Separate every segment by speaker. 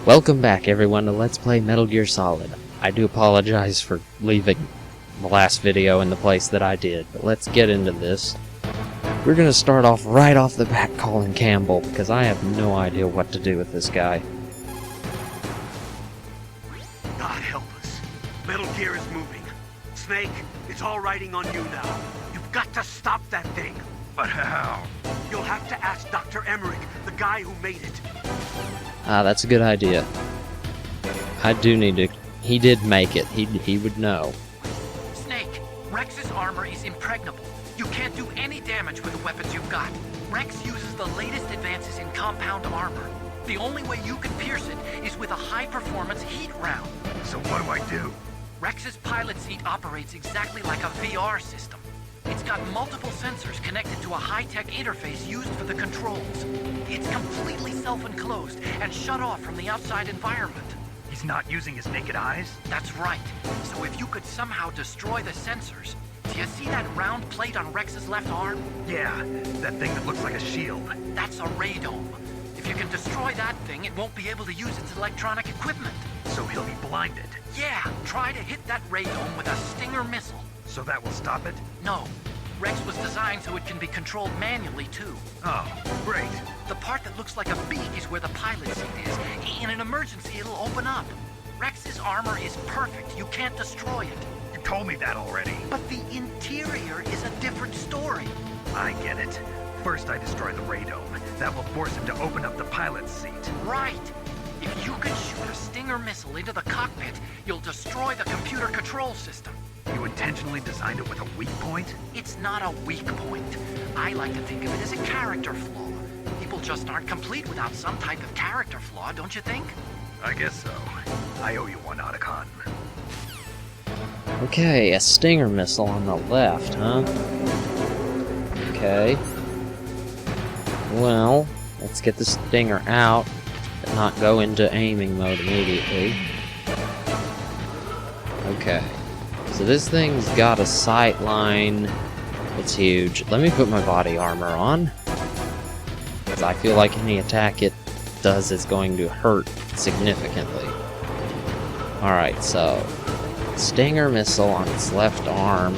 Speaker 1: Welcome back, everyone, to Let's Play Metal Gear Solid. I do apologize for leaving the last video in the place that I did, but let's get into this. We're gonna start off right off the bat calling Campbell, because I have no idea what to do with this guy.
Speaker 2: God help us. Metal Gear is moving. Snake, it's all riding on you now. You've got to stop that thing.
Speaker 3: But how?
Speaker 2: You'll have to ask Dr. Emmerich, the guy who made it.
Speaker 1: Ah, that's a good idea. I do need to... He did make it. He would know.
Speaker 4: Snake, Rex's armor is impregnable. You can't do any damage with the weapons you've got. Rex uses the latest advances in compound armor. The only way you can pierce it is with a high-performance heat round.
Speaker 3: So what do I do?
Speaker 4: Rex's pilot seat operates exactly like a VR system. It's got multiple sensors connected to a high-tech interface used for the controls. It's completely self-enclosed and shut off from the outside environment.
Speaker 3: He's not using his naked eyes?
Speaker 4: That's right. So if you could somehow destroy the sensors... Do you see that round plate on Rex's left arm?
Speaker 3: Yeah, that thing that looks like a shield.
Speaker 4: That's a radome. If you can destroy that thing, it won't be able to use its electronic equipment.
Speaker 3: So he'll be blinded.
Speaker 4: Yeah, try to hit that radome with a Stinger missile.
Speaker 3: So that will stop it?
Speaker 4: No. Rex was designed so it can be controlled manually, too.
Speaker 3: Oh, great.
Speaker 4: The part that looks like a beak is where the pilot seat is. In an emergency, it'll open up. Rex's armor is perfect. You can't destroy it.
Speaker 3: You told me that already.
Speaker 4: But the interior is a different story.
Speaker 3: I get it. First I destroy the radome. That will force him to open up the pilot's seat.
Speaker 4: Right. If you can shoot a Stinger missile into the cockpit, you'll destroy the computer control system.
Speaker 3: You intentionally designed it with a weak point?
Speaker 4: It's not a weak point. I like to think of it as a character flaw. People just aren't complete without some type of character flaw, don't you think?
Speaker 3: I guess so. I owe you one, Otacon.
Speaker 1: Okay, a Stinger missile on the left, huh? Okay. Well, let's get the Stinger out, but not go into aiming mode immediately. Okay. So this thing's got a sight line. It's huge. Let me put my body armor on, because I feel like any attack it does is going to hurt significantly. Alright, so Stinger missile on its left arm.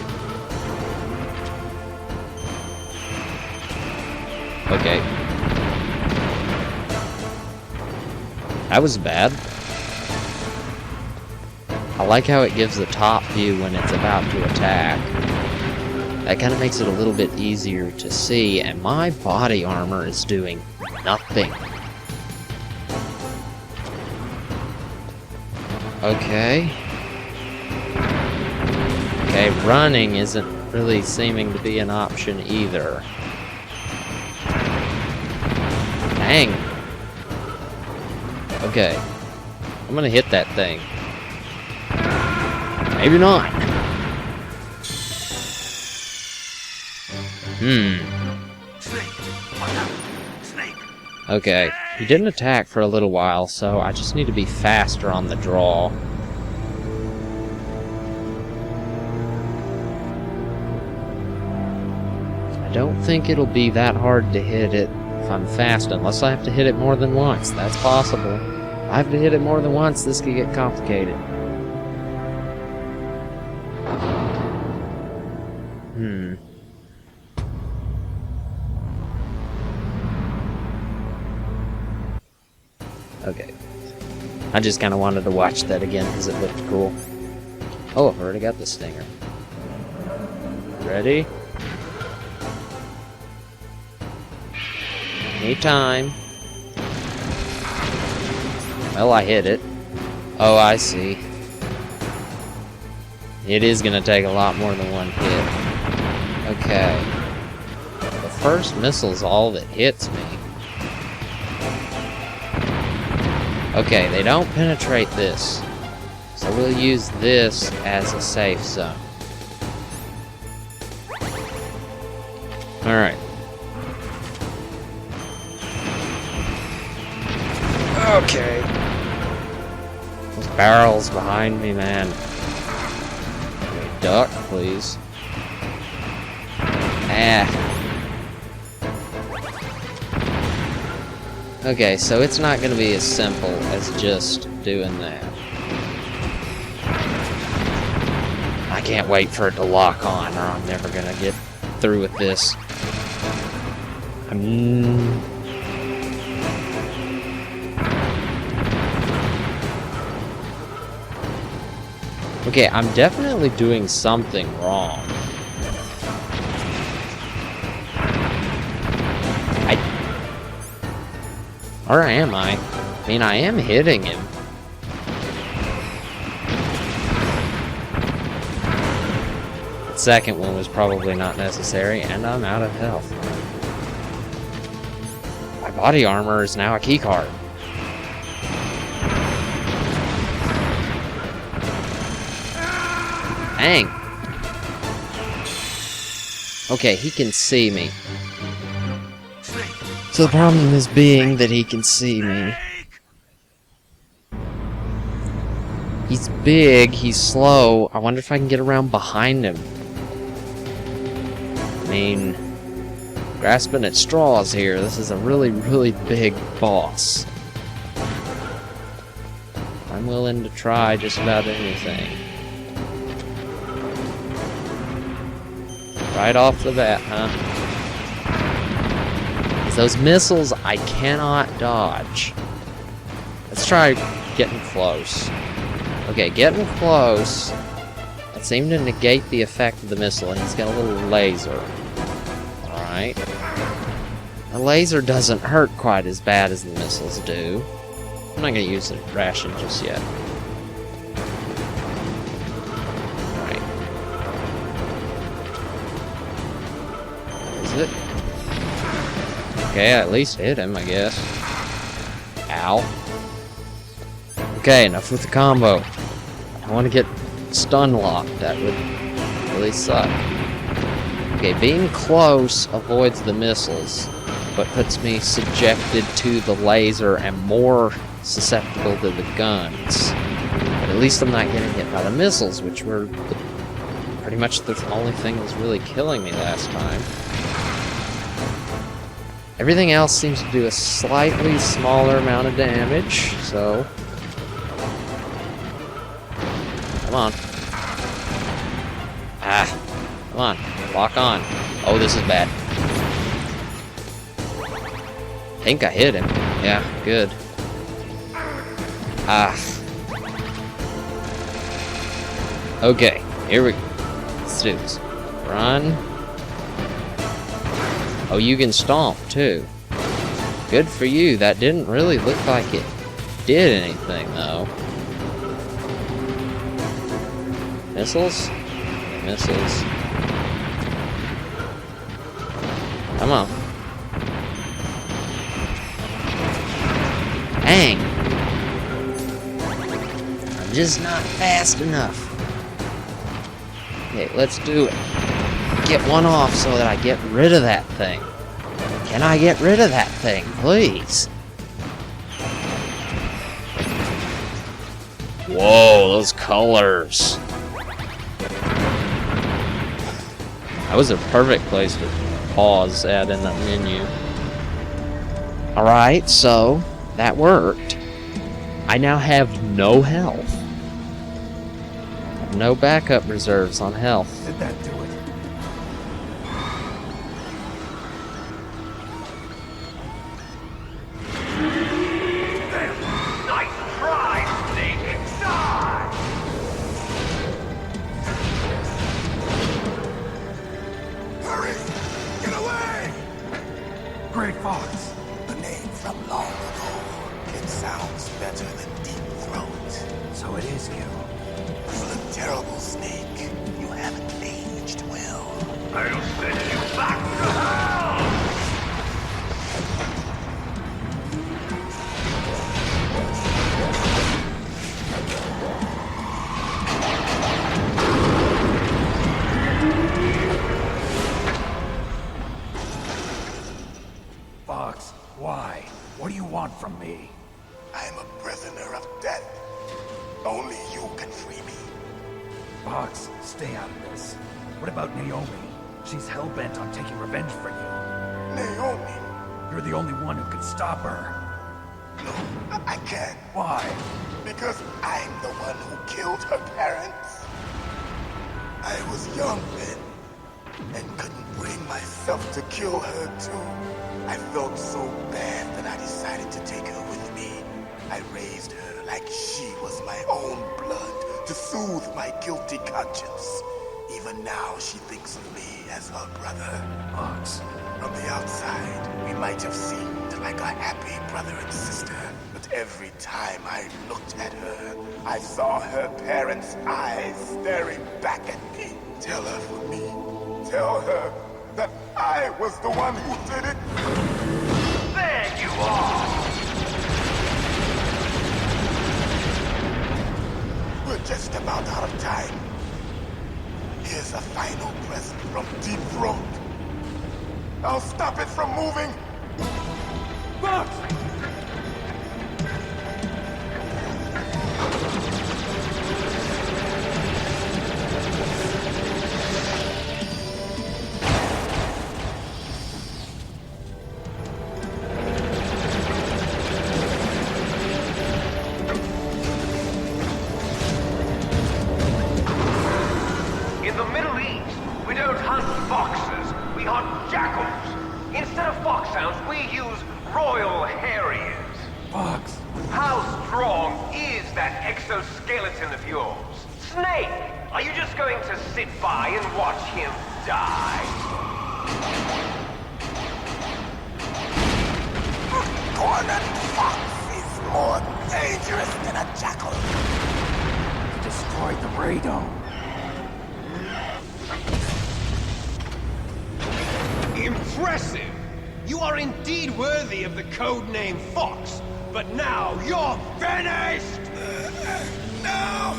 Speaker 1: Okay. That was bad. I like how it gives the top view when it's about to attack. That kind of makes it a little bit easier to see, and my body armor is doing nothing. Okay. Okay, running isn't really seeming to be an option either. Dang. Okay. I'm gonna hit that thing. Maybe not.
Speaker 2: Snake, watch out. Snake.
Speaker 1: Okay. He didn't attack for a little while, so I just need to be faster on the draw. I don't think it'll be that hard to hit it if I'm fast, unless I have to hit it more than once. That's possible. If I have to hit it more than once, this could get complicated. Okay. I just kind of wanted to watch that again because it looked cool. Oh, I've already got the Stinger. Ready? Anytime. Well, I hit it. Oh, I see. It is going to take a lot more than one hit. Okay. The first missile's all that hits me. Okay, they don't penetrate this. So we'll use this as a safe zone. Alright. Okay. Those barrels behind me, man. Okay, duck, please. Ah. Okay, so it's not going to be as simple as just doing that. I can't wait for it to lock on, or I'm never going to get through with this. Okay, I'm definitely doing something wrong. Or am I? I mean, I am hitting him. The second one was probably not necessary, and I'm out of health. My body armor is now a keycard. Dang. Okay, he can see me. So the problem is being that he can see me. He's big, he's slow. I wonder if I can get around behind him. I mean, grasping at straws here. This is a really, really big boss. I'm willing to try just about anything. Right off the bat, huh? Those missiles I cannot dodge. Let's try getting close. Okay, getting close. That seemed to negate the effect of the missile. He's got a little laser. Alright. The laser doesn't hurt quite as bad as the missiles do. I'm not going to use the ration just yet. Alright. Is it? Okay, I at least hit him, I guess. Ow. Okay, enough with the combo. I want to get stun locked. That would really suck. Okay, being close avoids the missiles, but puts me subjected to the laser and more susceptible to the guns. But at least I'm not getting hit by the missiles, which were pretty much the only thing that was really killing me last time. Everything else seems to do a slightly smaller amount of damage, so... Come on. Ah. Come on. Lock on. Oh, this is bad. I think I hit him. Yeah, good. Ah. Okay, here we go. Let's do this. Run. Oh, you can stomp, too. Good for you. That didn't really look like it did anything, though. Missiles? Okay, missiles. Come on. Dang. I'm just not fast enough. Okay, let's do it. Get one off so that I get rid of that thing. Can I get rid of that thing, please? Whoa, those colors. That was a perfect place to pause at in the menu. Alright, so that worked. I now have no health. No backup reserves on health.
Speaker 3: Did that do it?
Speaker 2: Nice try, Snake! Die!
Speaker 5: Hurry! Get away!
Speaker 3: Great Fox.
Speaker 5: A name from long ago. It sounds better than Deep Throat.
Speaker 3: So it is you.
Speaker 5: You look terrible, Snake. You haven't aged well.
Speaker 2: I'll send you back to hell!
Speaker 3: Fox, why? What do you want from me?
Speaker 5: I am a prisoner of death. Only you can free me.
Speaker 3: Fox, stay out of this. What about Naomi? She's hell-bent on taking revenge for you.
Speaker 5: Naomi!
Speaker 3: You're the only one who can stop her.
Speaker 5: No, I can't.
Speaker 3: Why?
Speaker 5: Because I'm the one who killed her parents. I was young then, and couldn't bring myself to kill her too. I felt so bad that I decided to take her with me. I raised her like she was my own blood to soothe my guilty conscience. Even now, she thinks of me as her brother.
Speaker 3: Fox.
Speaker 5: From the outside, we might have seemed like a happy brother and sister, but every time I looked at her, I saw her parents' eyes staring back at me. Tell her for me. Tell her that I was the one who did it.
Speaker 2: There you are!
Speaker 5: We're just about out of time. Here's a final present from Deep Throat. I'll stop it from moving.
Speaker 3: Fox!
Speaker 2: In the Middle East, we don't hunt foxes, we hunt jackals. Instead of foxhounds, we use royal harriers.
Speaker 3: Fox!
Speaker 2: How strong is that exoskeleton of yours? Snake, are you just going to sit by and watch him die?
Speaker 5: A cornered fox is more dangerous than a jackal.
Speaker 3: Destroyed the radome.
Speaker 2: Impressive! You are indeed worthy of the codename Fox, but now you're finished!
Speaker 5: No!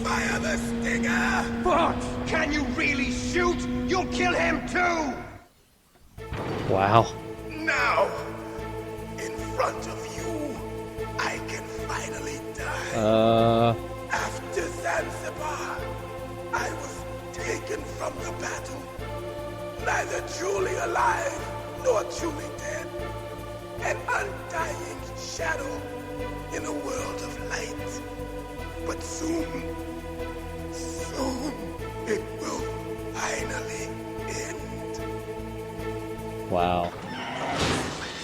Speaker 5: Fire the stinger!
Speaker 2: Fox! Can you really shoot? You'll kill him too!
Speaker 1: Wow.
Speaker 5: Now! In front of you, I can finally die. After Zanzibar, I was taken from the battle. Neither truly alive, nor truly dead. An undying shadow in a world of light. But soon, it will finally end.
Speaker 1: Wow.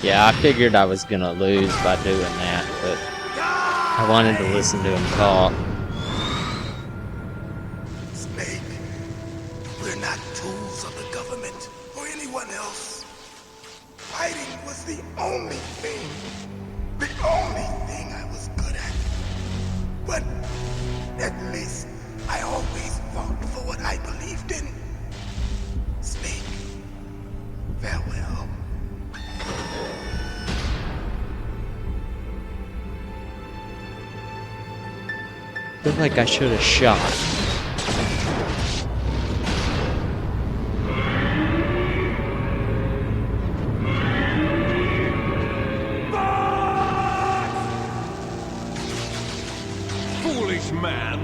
Speaker 1: Yeah, I figured I was gonna lose by doing that, but I wanted to listen to him talk.
Speaker 5: Snake, we're not tools of the government or anyone else. Fighting was the only thing I was good at. But at least I always fought for what I believed in. Snake, farewell.
Speaker 1: I feel like I should have shot.
Speaker 2: Foolish man!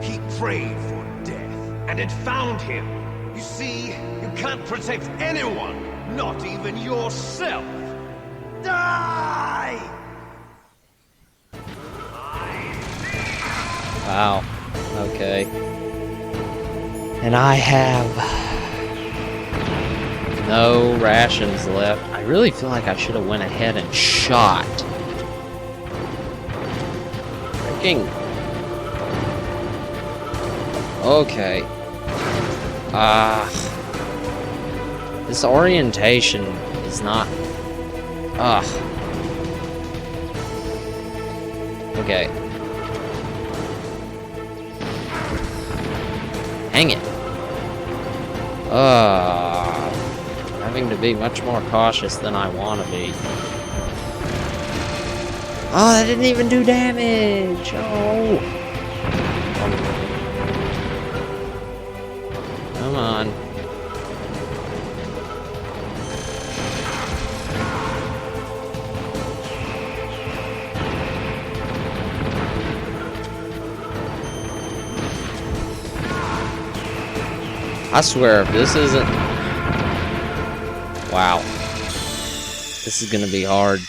Speaker 2: He prayed for death, and it found him. You see, you can't protect anyone, not even yourself. Die!
Speaker 1: Wow. Okay. And I have no rations left. I really feel like I should have went ahead and shot. Freaking. Okay. This orientation is not. Okay. Hang it. Having to be much more cautious than I want to be. Oh, that didn't even do damage. Oh. Come on. I swear, if this isn't... Wow. This is gonna be hard.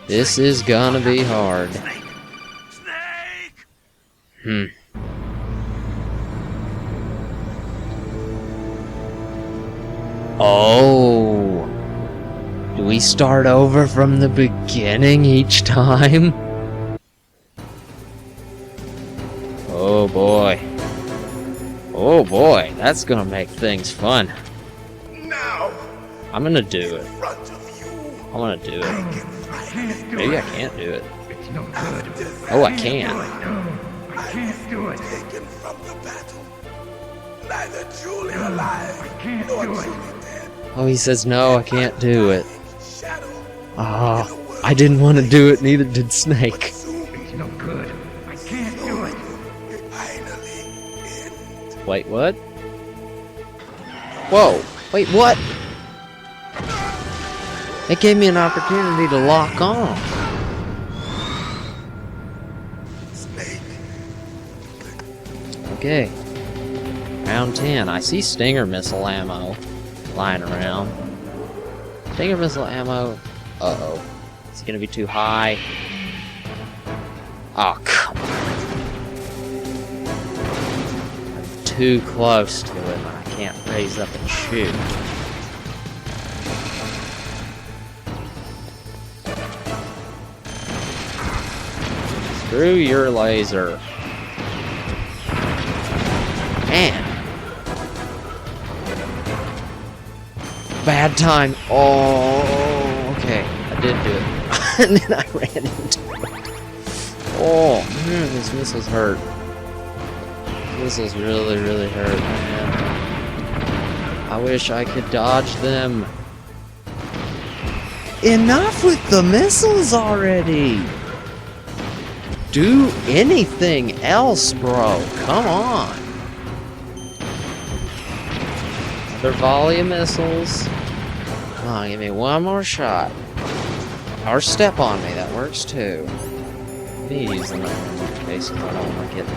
Speaker 1: This is gonna be hard.
Speaker 3: Snake!
Speaker 1: Oh. Do we start over from the beginning each time? Oh boy. Oh boy, that's gonna make things fun.
Speaker 5: Now,
Speaker 1: I'm gonna do it.
Speaker 5: in front of you,
Speaker 1: I'm gonna do
Speaker 5: I
Speaker 1: it.
Speaker 5: can finally
Speaker 1: Maybe I can't do it.
Speaker 3: It's no good.
Speaker 1: Oh, I can.
Speaker 3: I can't do it.
Speaker 5: taken from the battle. Neither truly alive nor truly dead.
Speaker 1: Oh, he says no, I can't do it.
Speaker 5: Shadow.
Speaker 1: Oh, I didn't want to do it, neither did Snake.
Speaker 5: Soon
Speaker 3: It's no good. I can't do it.
Speaker 5: it finally end.
Speaker 1: Wait, what? Whoa, wait, what? It gave me an opportunity to lock on.
Speaker 5: Snake.
Speaker 1: Okay. Round 10. I see Stinger missile ammo lying around. Stinger missile ammo. Uh-oh. Is it gonna be too high? Oh, come on. I'm too close to it. I can't raise up and shoot. Screw your laser. Man. Bad time. Oh, okay. I did do it. And then I ran into it. Oh, man, these missiles hurt. Missiles really, really hurt, man. I wish I could dodge them. Enough with the missiles already! Do anything else, bro. Come on. Another volley of missiles. Come on, give me one more shot. Or step on me, that works too. Me using that in case I don't want to get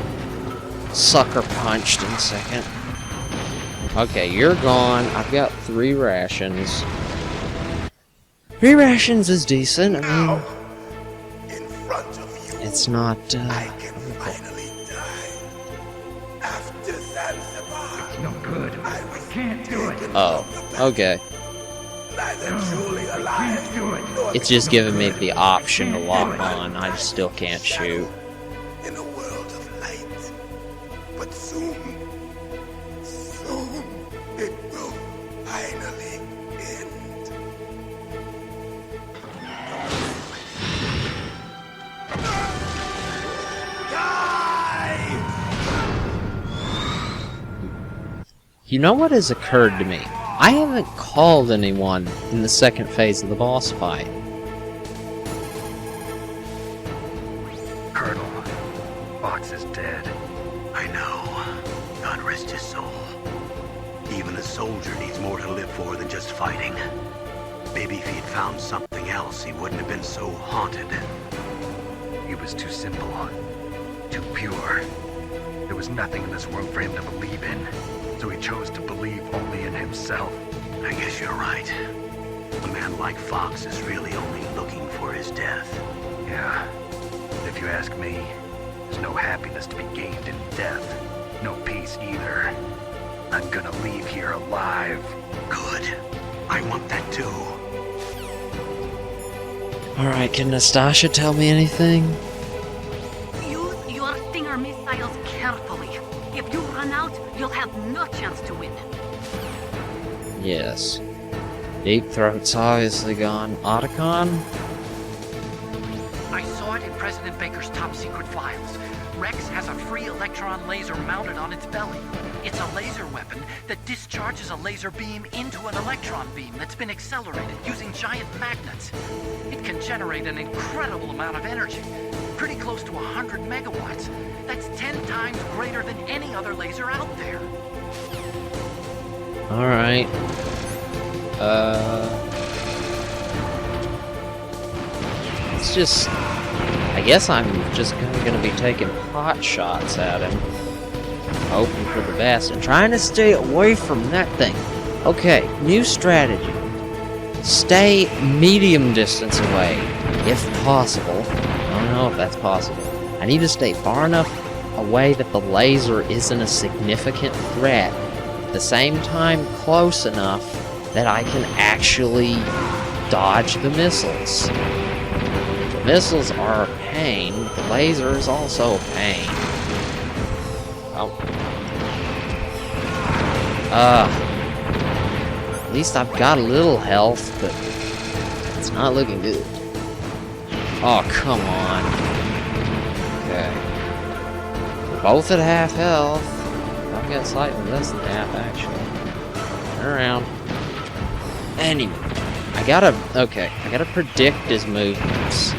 Speaker 1: sucker punched in a second. Okay, you're gone. I've got 3 rations. 3 rations is decent. I mean,
Speaker 5: In front of you,
Speaker 1: it's not,
Speaker 5: I can finally die. After Zanzibar,
Speaker 3: No good. I can't do it.
Speaker 1: oh, okay.
Speaker 5: neither truly alive
Speaker 3: Can't do it.
Speaker 5: nor
Speaker 1: It's just giving me the option to lock on. I still can't shoot.
Speaker 5: in a world of light. But soon it will finally end.
Speaker 1: You know what has occurred to me? I haven't called anyone in the second phase of the boss fight.
Speaker 3: Colonel, Fox is dead.
Speaker 6: I know. God rest his soul. Even a soldier needs more to live for than just fighting. Maybe if he'd found something else, he wouldn't have been so haunted.
Speaker 3: He was too simple, too pure. There was nothing in this world for him to believe in, so he chose to believe only in himself.
Speaker 6: I guess you're right. A man like Fox is really only looking for his death.
Speaker 3: Yeah. If you ask me, there's no happiness to be gained in death. No peace either. I'm gonna leave here alive.
Speaker 6: Good. I want that too.
Speaker 1: Alright, can Nastasha tell me anything?
Speaker 7: Use your Stinger missiles carefully. If you run out, you'll have no chance to win.
Speaker 1: Yes. Deep Throat's obviously gone. Otacon?
Speaker 4: I saw it in President Baker's top secret files. Rex has a free electron laser mounted on its belly. It's a laser weapon that discharges a laser beam into an electron beam that's been accelerated using giant magnets. It can generate an incredible amount of energy, pretty close to 100 megawatts. That's 10 times greater than any other laser out there.
Speaker 1: Alright. It's just... I guess I'm just gonna be taking pot shots at him. Hoping for the best and trying to stay away from that thing. Okay, new strategy. stay medium distance away, if possible. I don't know if that's possible. I need to stay far enough away that the laser isn't a significant threat. At the same time, close enough that I can actually dodge the missiles. The missiles are a pain, but the laser is also a pain. Oh. At least I've got a little health, but it's not looking good. Oh, come on. Okay. We're both at half health. I've got slightly less than half, actually. Turn around. Anyway, I gotta predict his movements.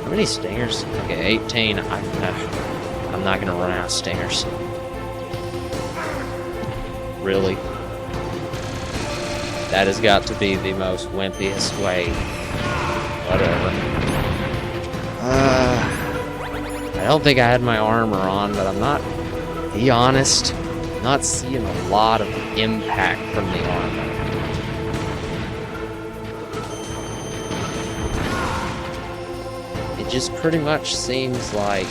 Speaker 1: How many stingers? Okay, 18. I'm not gonna run out of stingers. Really? That has got to be the most wimpiest way. Whatever. I don't think I had my armor on, but I'm not, to be honest, not seeing a lot of impact from the armor. It just pretty much seems like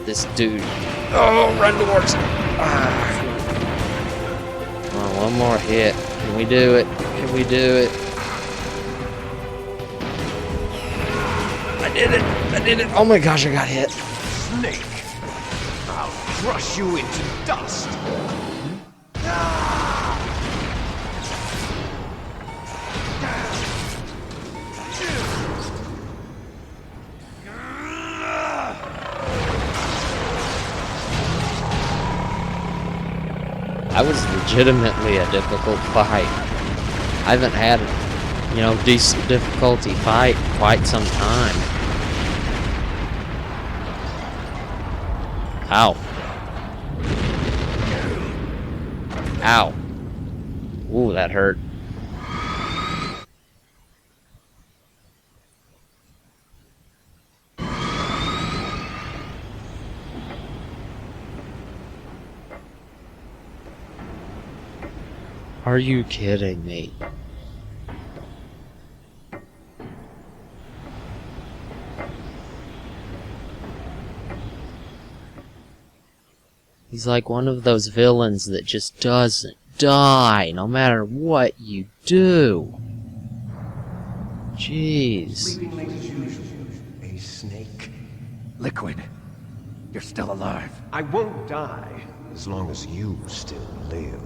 Speaker 1: this dude. Oh, run towards him! Come on, one more hit. Can we do it? Can we do it? I did it! I did it! Oh my gosh, I got hit.
Speaker 2: Snake, I'll crush you into dust.
Speaker 1: That was legitimately a difficult fight. I haven't had, decent difficulty fight in quite some time. Ow. Ow. Ooh, that hurt. Are you kidding me? He's like one of those villains that just doesn't die, no matter what you do. Jeez.
Speaker 3: Sleeping late as usual. A snake. Liquid. You're still alive.
Speaker 2: I won't die as long as you still live.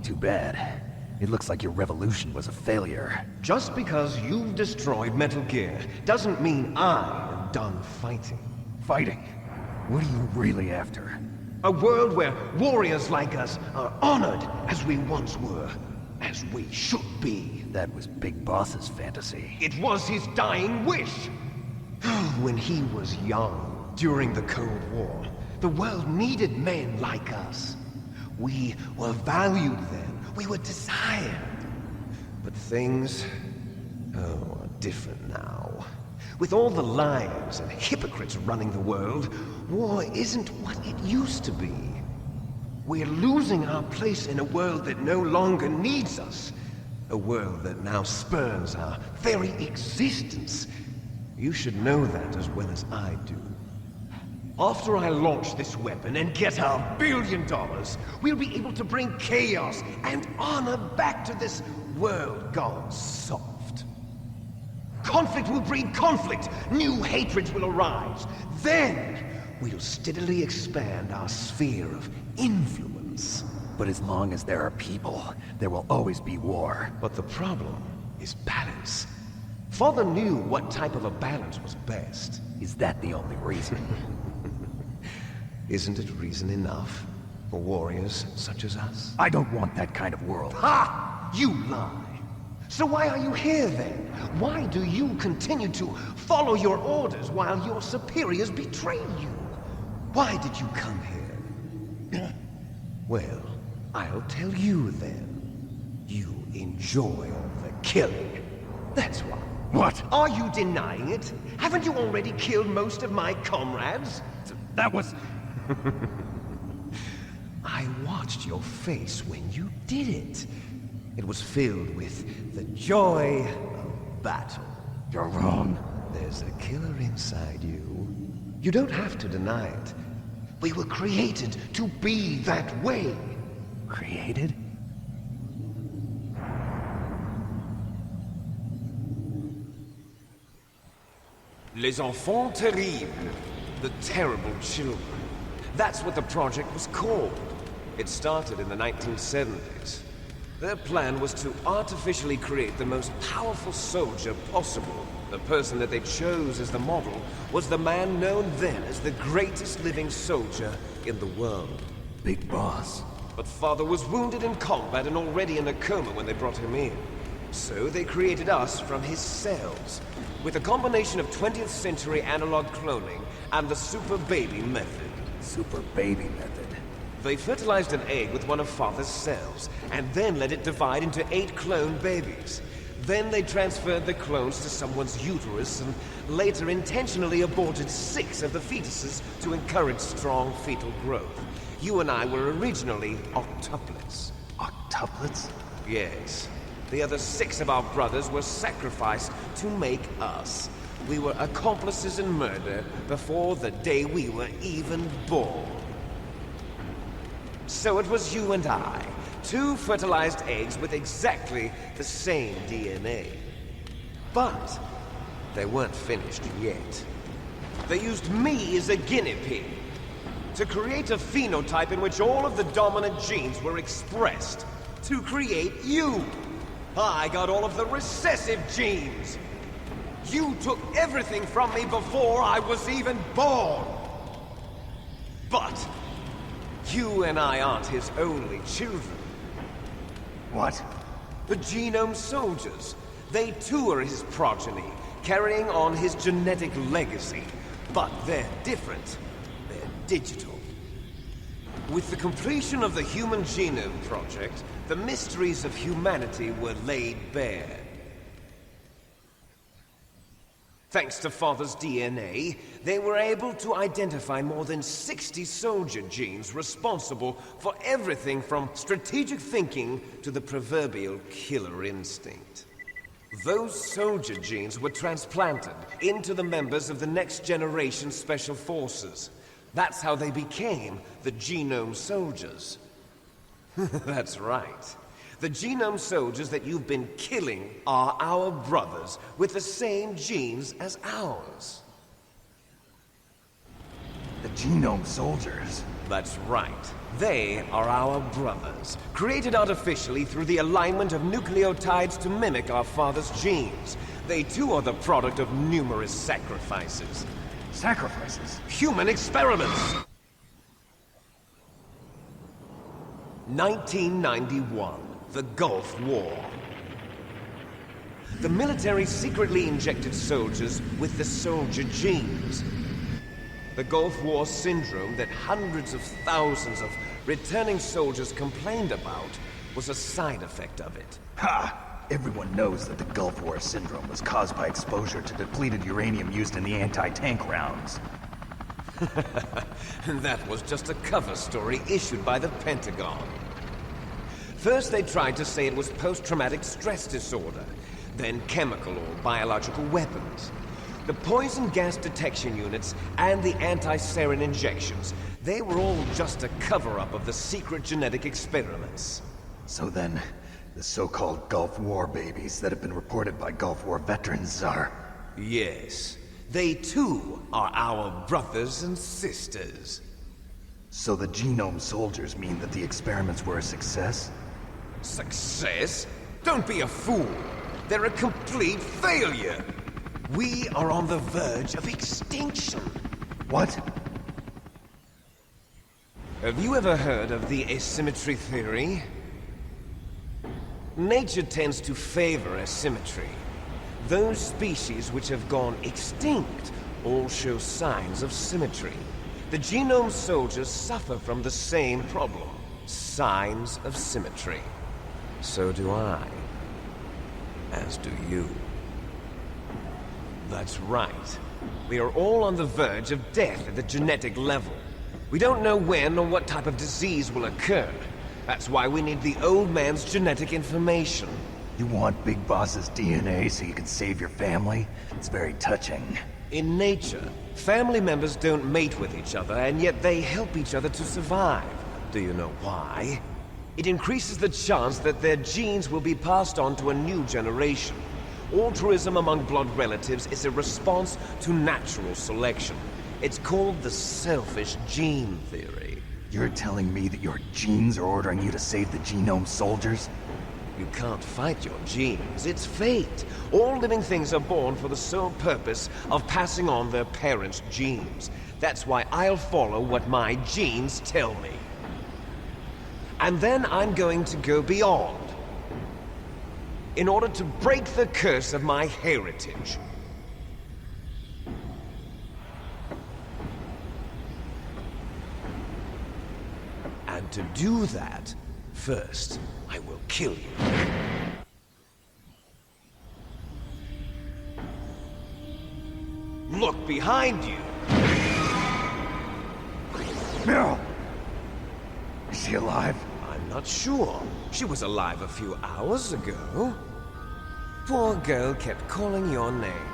Speaker 3: Too bad. It looks like your revolution was a failure.
Speaker 2: Just because you've destroyed Metal Gear doesn't mean I am done fighting.
Speaker 3: Fighting? What are you really after?
Speaker 2: A world where warriors like us are honored as we once were, as we should be.
Speaker 3: That was Big Boss's fantasy.
Speaker 2: It was his dying wish. When he was young, during the Cold War, the world needed men like us. We were valued then. We were desired. But things, are different now. With all the liars and hypocrites running the world, war isn't what it used to be. We're losing our place in a world that no longer needs us. A world that now spurns our very existence. You should know that as well as I do. After I launch this weapon and get our $1 billion, we'll be able to bring chaos and honor back to this world gone soft. Conflict will breed conflict. New hatreds will arise. Then, we'll steadily expand our sphere of influence.
Speaker 3: But as long as there are people, there will always be war.
Speaker 2: But the problem is balance. Father knew what type of a balance was best.
Speaker 3: Is that the only reason?
Speaker 2: Isn't it reason enough for warriors such as us?
Speaker 3: I don't want that kind of world.
Speaker 2: Ha! You lie! So why are you here then? Why do you continue to follow your orders while your superiors betray you? Why did you come here? Well, I'll tell you then. You enjoy all the killing. That's why.
Speaker 3: What?
Speaker 2: Are you denying it? Haven't you already killed most of my comrades?
Speaker 3: That was...
Speaker 2: I watched watched your face when you did it. It was filled with the joy of battle.
Speaker 5: You're wrong.
Speaker 2: There's a killer inside you. You don't have to deny it. We were created to be that way.
Speaker 5: Created?
Speaker 2: Les enfants terribles. The terrible children. That's what the project was called. It started in the 1970s. Their plan was to artificially create the most powerful soldier possible. The person that they chose as the model was the man known then as the greatest living soldier in the world.
Speaker 5: Big boss.
Speaker 2: But Father was wounded in combat and already in a coma when they brought him in. So they created us from his cells, with a combination of 20th century analog cloning and the super baby method.
Speaker 5: Super baby method.
Speaker 2: They fertilized an egg with one of Father's cells, and then let it divide into 8 clone babies. Then they transferred the clones to someone's uterus, and later intentionally aborted 6 of the fetuses to encourage strong fetal growth. You and I were originally octuplets.
Speaker 5: Octuplets?
Speaker 2: Yes. The other 6 of our brothers were sacrificed to make us. We were accomplices in murder before the day we were even born. So it was you and I, 2 fertilized eggs with exactly the same DNA. But they weren't finished yet. They used me as a guinea pig to create a phenotype in which all of the dominant genes were expressed. To create you! I got all of the recessive genes! You took everything from me before I was even born! But you and I aren't his only children.
Speaker 5: What?
Speaker 2: The Genome Soldiers. They too are his progeny, carrying on his genetic legacy. But they're different. They're digital. With the completion of the Human Genome Project, the mysteries of humanity were laid bare. Thanks to Father's DNA, they were able to identify more than 60 soldier genes responsible for everything from strategic thinking to the proverbial killer instinct. Those soldier genes were transplanted into the members of the next generation Special Forces. That's how they became the Genome Soldiers. That's right. The Genome Soldiers that you've been killing are our brothers, with the same genes as ours.
Speaker 5: The Genome Soldiers?
Speaker 2: That's right. They are our brothers, created artificially through the alignment of nucleotides to mimic our father's genes. They too are the product of numerous sacrifices.
Speaker 5: Sacrifices?
Speaker 2: Human experiments! 1991. The Gulf War. The military secretly injected soldiers with the soldier genes. The Gulf War syndrome that hundreds of thousands of returning soldiers complained about was a side effect of it.
Speaker 5: Ha! Everyone knows that the Gulf War syndrome was caused by exposure to depleted uranium used in the anti-tank rounds.
Speaker 2: And that was just a cover story issued by the Pentagon. First, they tried to say it was post-traumatic stress disorder, then chemical or biological weapons. The poison gas detection units and the anti-sarin injections, they were all just a cover-up of the secret genetic experiments.
Speaker 5: So then, the so-called Gulf War babies that have been reported by Gulf War veterans are...
Speaker 2: Yes. They too are our brothers and sisters.
Speaker 5: So the Genome Soldiers mean that the experiments were a success?
Speaker 2: Success? Don't be a fool. They're a complete failure. We are on the verge of extinction.
Speaker 5: What?
Speaker 2: Have you ever heard of the asymmetry theory? Nature tends to favor asymmetry. Those species which have gone extinct all show signs of symmetry. The Genome Soldiers suffer from the same problem. Signs of symmetry. So do I. As do you. That's right. We are all on the verge of death at the genetic level. We don't know when or what type of disease will occur, That's why we need the old man's genetic information.
Speaker 8: You want Big Boss's DNA so you can save your family? It's very touching.
Speaker 2: In nature, family members don't mate with each other, and yet they help each other to survive. Do you know why? It increases the chance that their genes will be passed on to a new generation. Altruism among blood relatives is a response to natural selection. It's called the selfish gene theory.
Speaker 8: You're telling me that your genes are ordering you to save the genome soldiers?
Speaker 2: You can't fight your genes. It's fate. All living things are born for the sole purpose of passing on their parents' genes. That's why I'll follow what my genes tell me. And then I'm going to go beyond, in order to break the curse of my heritage. And to do that, first, I will kill you. Look behind you!
Speaker 8: Meryl! Is she alive?
Speaker 2: I'm not sure. She was alive a few hours ago. Poor girl kept calling your name.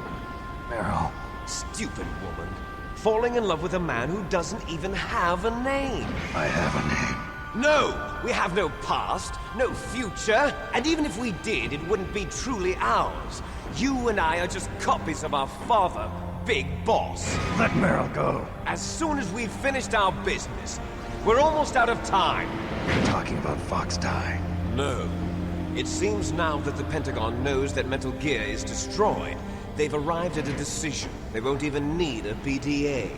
Speaker 8: Meryl.
Speaker 2: Stupid woman. Falling in love with a man who doesn't even have a name.
Speaker 8: I have a name.
Speaker 2: No! We have no past, no future, and even if we did, it wouldn't be truly ours. You and I are just copies of our father, Big Boss.
Speaker 8: Let Meryl go.
Speaker 2: As soon as we've finished our business, we're almost out of time.
Speaker 8: You're talking about Fox Die.
Speaker 2: No. It seems now that the Pentagon knows that Metal Gear is destroyed. They've arrived at a decision. They won't even need a PDA.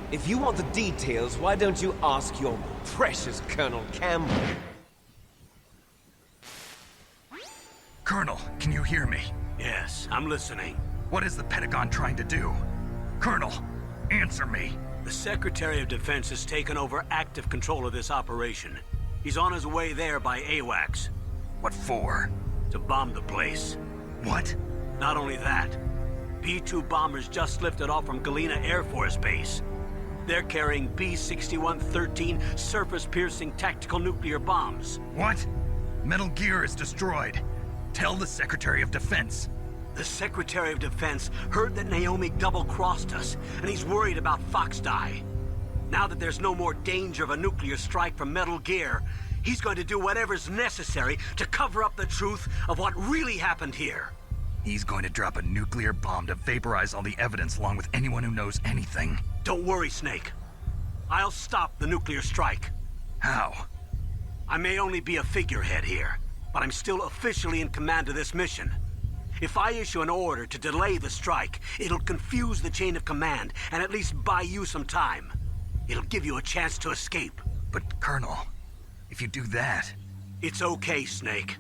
Speaker 2: If you want the details, why don't you ask your precious Colonel Campbell?
Speaker 9: Colonel, can you hear me?
Speaker 6: Yes, I'm listening.
Speaker 9: What is the Pentagon trying to do? Colonel, answer me.
Speaker 6: The Secretary of Defense has taken over active control of this operation. He's on his way there by AWACS.
Speaker 9: What for?
Speaker 6: To bomb the place.
Speaker 9: What?
Speaker 6: Not only that, B-2 bombers just lifted off from Galena Air Force Base. They're carrying B-6113 surface-piercing tactical nuclear bombs.
Speaker 9: What? Metal Gear is destroyed. Tell the Secretary of Defense.
Speaker 6: The Secretary of Defense heard that Naomi double-crossed us, and he's worried about Fox Die. Now that there's no more danger of a nuclear strike from Metal Gear, he's going to do whatever's necessary to cover up the truth of what really happened here.
Speaker 9: He's going to drop a nuclear bomb to vaporize all the evidence along with anyone who knows anything.
Speaker 6: Don't worry, Snake. I'll stop the nuclear strike.
Speaker 9: How?
Speaker 6: I may only be a figurehead here, but I'm still officially in command of this mission. If I issue an order to delay the strike, it'll confuse the chain of command and at least buy you some time. It'll give you a chance to escape.
Speaker 9: But, Colonel, if you do that...
Speaker 6: It's okay, Snake.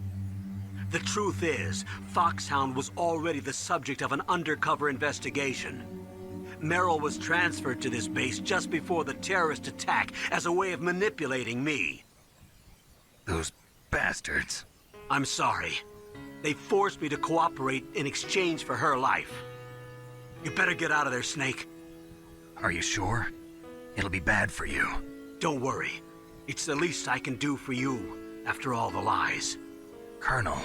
Speaker 6: The truth is, Foxhound was already the subject of an undercover investigation. Meryl was transferred to this base just before the terrorist attack as a way of manipulating me.
Speaker 9: Those bastards.
Speaker 6: I'm sorry. They forced me to cooperate in exchange for her life. You better get out of there, Snake.
Speaker 9: Are you sure? It'll be bad for you.
Speaker 6: Don't worry. It's the least I can do for you, after all the lies.
Speaker 9: Colonel.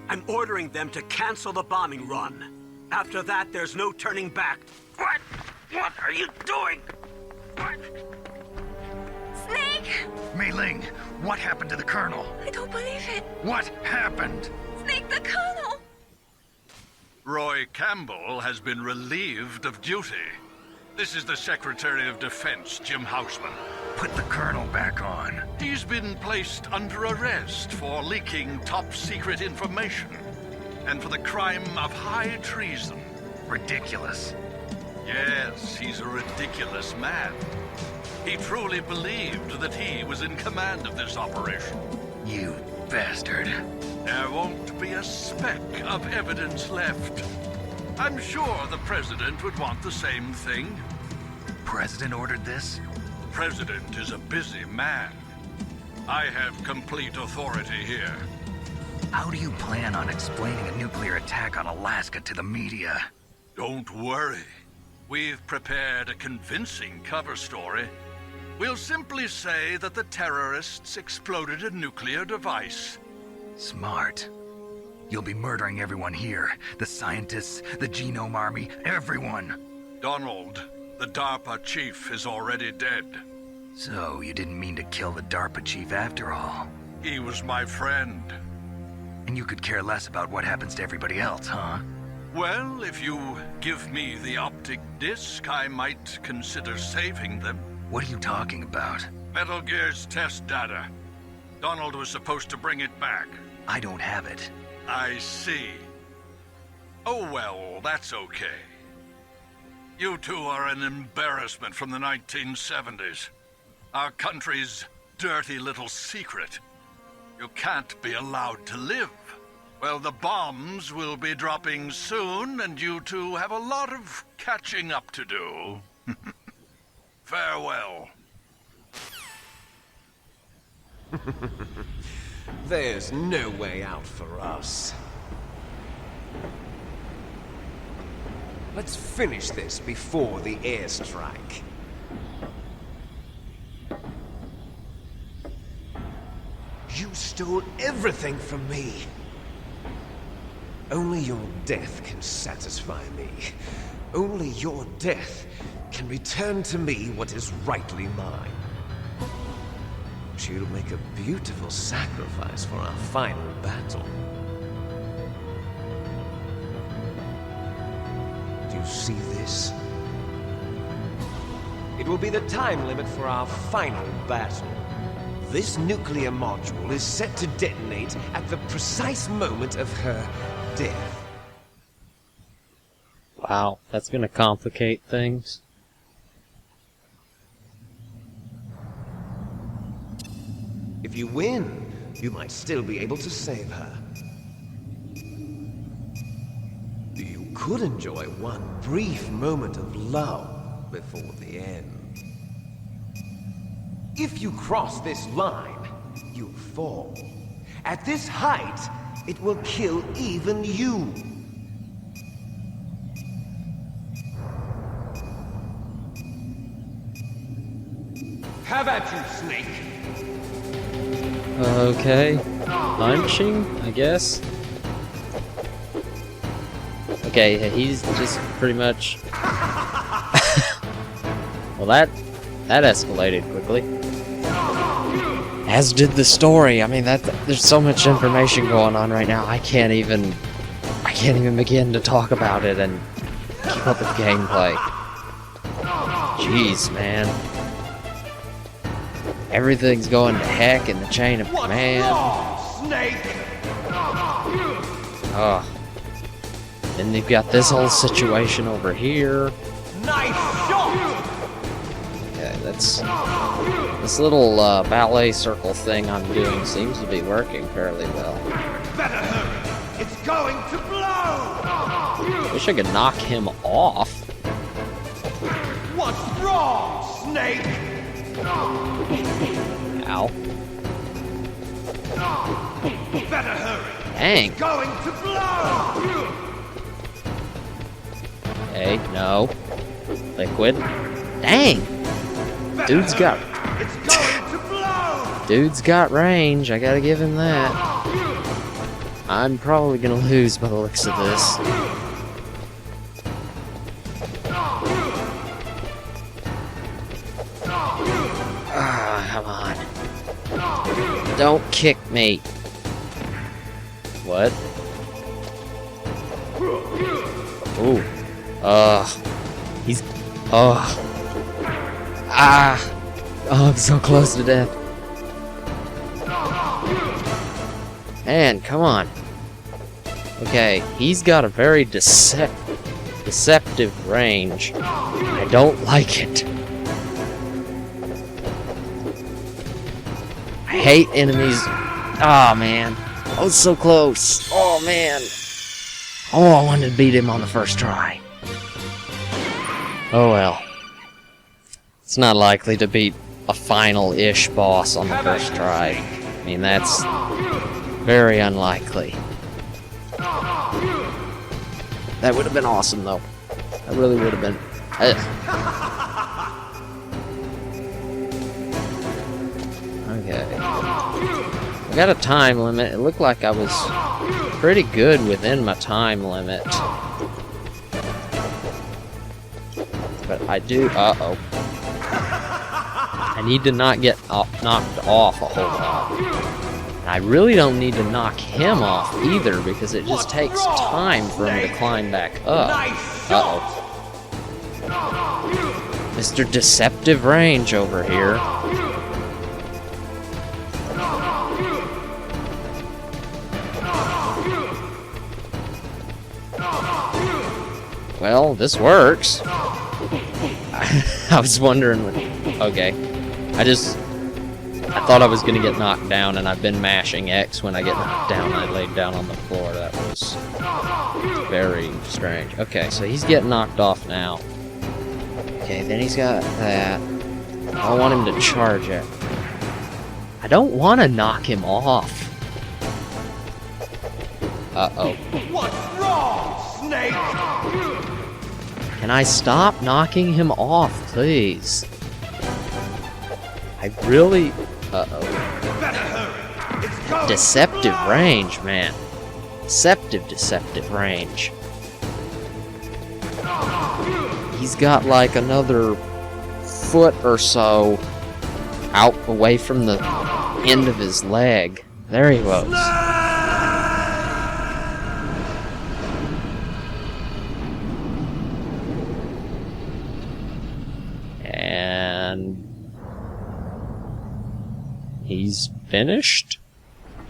Speaker 6: I'm ordering them to cancel the bombing run. After that, there's no turning back. What? What are you doing? What?
Speaker 7: Snake!
Speaker 9: Mei Ling, what happened to the Colonel?
Speaker 7: I don't believe it.
Speaker 9: What happened?
Speaker 7: Snake, the Colonel!
Speaker 10: Roy Campbell has been relieved of duty. This is the Secretary of Defense, Jim Houseman.
Speaker 9: Put the Colonel back on.
Speaker 10: He's been placed under arrest for leaking top-secret information and for the crime of high treason.
Speaker 9: Ridiculous.
Speaker 10: Yes, he's a ridiculous man. He truly believed that he was in command of this operation.
Speaker 9: You bastard.
Speaker 10: There won't be a speck of evidence left. I'm sure the President would want the same thing.
Speaker 9: President ordered this?
Speaker 10: The President is a busy man. I have complete authority here.
Speaker 9: How do you plan on explaining a nuclear attack on Alaska to the media?
Speaker 10: Don't worry. We've prepared a convincing cover story. We'll simply say that the terrorists exploded a nuclear device.
Speaker 9: Smart. You'll be murdering everyone here. The scientists, the genome army, everyone.
Speaker 10: Donald, the DARPA chief, is already dead.
Speaker 9: So, you didn't mean to kill the DARPA chief after all.
Speaker 10: He was my friend.
Speaker 9: And you could care less about what happens to everybody else, huh?
Speaker 10: Well, if you give me the optic disc, I might consider saving them.
Speaker 9: What are you talking about?
Speaker 10: Metal Gear's test data. Donald was supposed to bring it back.
Speaker 9: I don't have it.
Speaker 10: I see. Oh well, that's okay. You two are an embarrassment from the 1970s. Our country's dirty little secret. You can't be allowed to live. Well, the bombs will be dropping soon, and you two have a lot of catching up to do. Farewell.
Speaker 2: There's no way out for us. Let's finish this before the airstrike. You stole everything from me. Only your death can satisfy me. Only your death can return to me what is rightly mine. She'll make a beautiful sacrifice for our final battle. Do you see this? It will be the time limit for our final battle. This nuclear module is set to detonate at the precise moment of her death.
Speaker 1: Wow, that's gonna complicate things.
Speaker 2: If you win, you might still be able to save her. You could enjoy one brief moment of lull before the end. If you cross this line, you'll fall. At this height, it will kill even you. Have at you, Snake!
Speaker 1: Okay. Punching, I guess. Okay, he's just pretty much... Well, that escalated quickly. As did the story. I mean, there's so much information going on right now. I can't even begin to talk about it and keep up with gameplay. Jeez, man. Everything's going to heck in the chain of command. Oh. Then they've got this whole situation over here.
Speaker 2: Nice shot!
Speaker 1: Okay, that's... This little ballet circle thing I'm doing seems to be working fairly well.
Speaker 2: Better hurry! It's going to blow!
Speaker 1: Wish I could knock him off.
Speaker 2: What's wrong, Snake?
Speaker 1: Ow.
Speaker 2: Better hurry!
Speaker 1: Dang.
Speaker 2: It's going to blow!
Speaker 1: Hey, no. Liquid. Dang! Dude's got...
Speaker 2: It's going to blow!
Speaker 1: Dude's got range, I gotta give him that. I'm probably gonna lose by the looks of this. Ah, come on. Don't kick me. What? Ooh. He's... Ah. Oh, I'm so close to death. Man, come on. Okay, he's got a very deceptive range. I don't like it. I hate enemies. Oh, man. I was so close. Oh, man. Oh, I wanted to beat him on the first try. Oh, well. It's not likely to beat a final-ish boss on the first try. I mean, that's very unlikely. That would have been awesome, though. That really would have been... Okay. We got a time limit. It looked like I was pretty good within my time limit. But I do... Uh-oh. I need to not get knocked off a whole lot. And I really don't need to knock him off either, because it just takes time for him to climb back up. Uh-oh. Mr. Deceptive Range over here. Well, this works. I was wondering when... Okay. I thought I was gonna get knocked down, and I've been mashing X when I get knocked down. I laid down on the floor. That was very strange. Okay, so he's getting knocked off now. Okay, then he's got that. I want him to charge it. I don't want to knock him off. Uh-oh.
Speaker 2: What's wrong, Snake?
Speaker 1: Can I stop knocking him off, please? I really... Uh-oh. Deceptive range, man. Deceptive range. He's got like another foot or so out away from the end of his leg. There he was. And he's finished?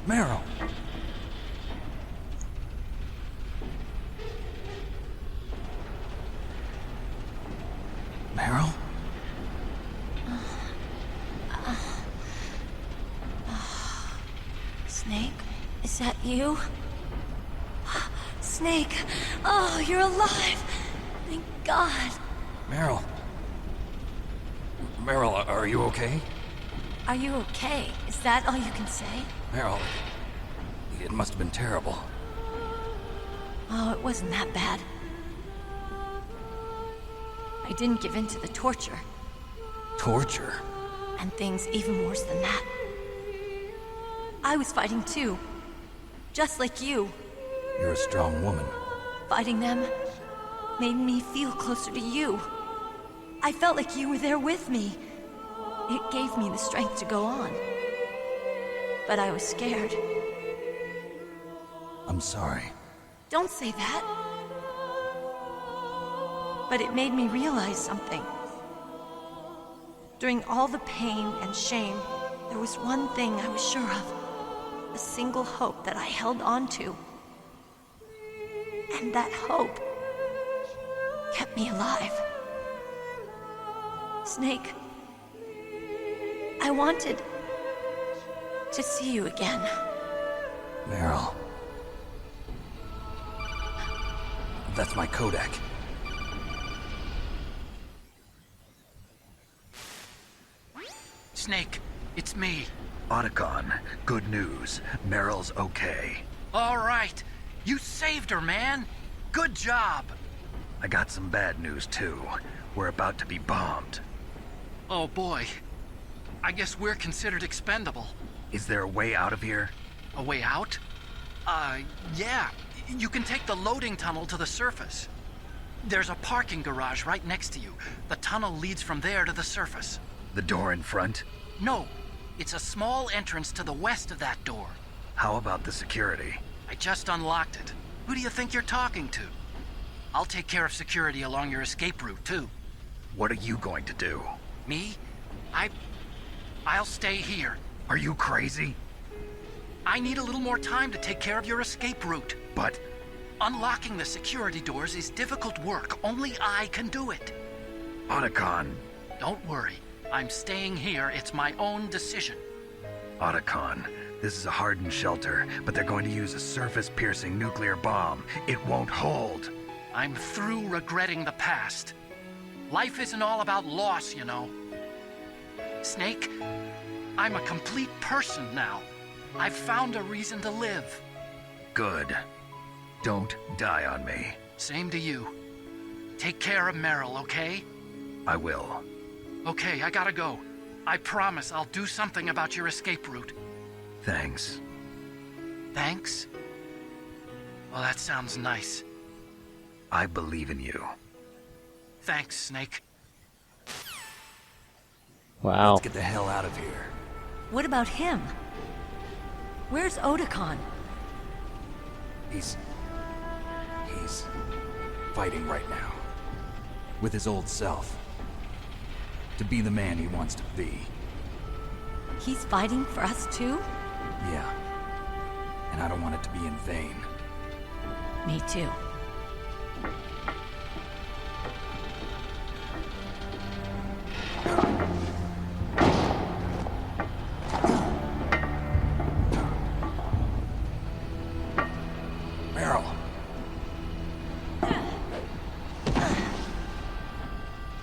Speaker 9: Meryl. Meryl?
Speaker 11: Snake, is that you? Snake, oh, you're alive! Thank God.
Speaker 9: Meryl. Meryl, are you okay?
Speaker 11: Are you okay? Is that all you can say?
Speaker 9: Meryl, it must have been terrible.
Speaker 11: Oh, it wasn't that bad. I didn't give in to the torture.
Speaker 9: Torture?
Speaker 11: And things even worse than that. I was fighting too. Just like you.
Speaker 9: You're a strong woman.
Speaker 11: Fighting them made me feel closer to you. I felt like you were there with me. It gave me the strength to go on. But I was scared.
Speaker 9: I'm sorry.
Speaker 11: Don't say that. But it made me realize something. During all the pain and shame, there was one thing I was sure of. A single hope that I held on to. And that hope kept me alive. Snake, I wanted to see you again.
Speaker 9: Meryl. That's my Kodak.
Speaker 4: Snake, it's me.
Speaker 3: Otacon, good news. Meryl's okay.
Speaker 4: All right. You saved her, man. Good job.
Speaker 3: I got some bad news, too. We're about to be bombed.
Speaker 4: Oh, boy. I guess we're considered expendable.
Speaker 3: Is there a way out of here?
Speaker 4: A way out? Yeah. You can take the loading tunnel to the surface. There's a parking garage right next to you. The tunnel leads from there to the surface.
Speaker 3: The door in front?
Speaker 4: No. It's a small entrance to the west of that door.
Speaker 3: How about the security?
Speaker 4: I just unlocked it. Who do you think you're talking to? I'll take care of security along your escape route, too.
Speaker 3: What are you going to do?
Speaker 4: Me? I'll stay here.
Speaker 3: Are you crazy?
Speaker 4: I need a little more time to take care of your escape route.
Speaker 3: But...
Speaker 4: Unlocking the security doors is difficult work. Only I can do it.
Speaker 3: Otacon.
Speaker 4: Don't worry. I'm staying here. It's my own decision.
Speaker 3: Otacon, this is a hardened shelter, but they're going to use a surface-piercing nuclear bomb. It won't hold.
Speaker 4: I'm through regretting the past. Life isn't all about loss, you know. Snake, I'm a complete person now. I've found a reason to live.
Speaker 3: Good. Don't die on me.
Speaker 4: Same to you. Take care of Meryl, okay?
Speaker 3: I will.
Speaker 4: Okay, I gotta go. I promise I'll do something about your escape route.
Speaker 9: Thanks.
Speaker 4: Thanks? Well, that sounds nice.
Speaker 9: I believe in you.
Speaker 4: Thanks, Snake.
Speaker 1: Wow.
Speaker 8: Let's get the hell out of here.
Speaker 11: What about him? Where's Otakon?
Speaker 8: He's fighting right now. With his old self. To be the man he wants to be.
Speaker 11: He's fighting for us too?
Speaker 8: Yeah. And I don't want it to be in vain.
Speaker 11: Me too.
Speaker 8: Meryl.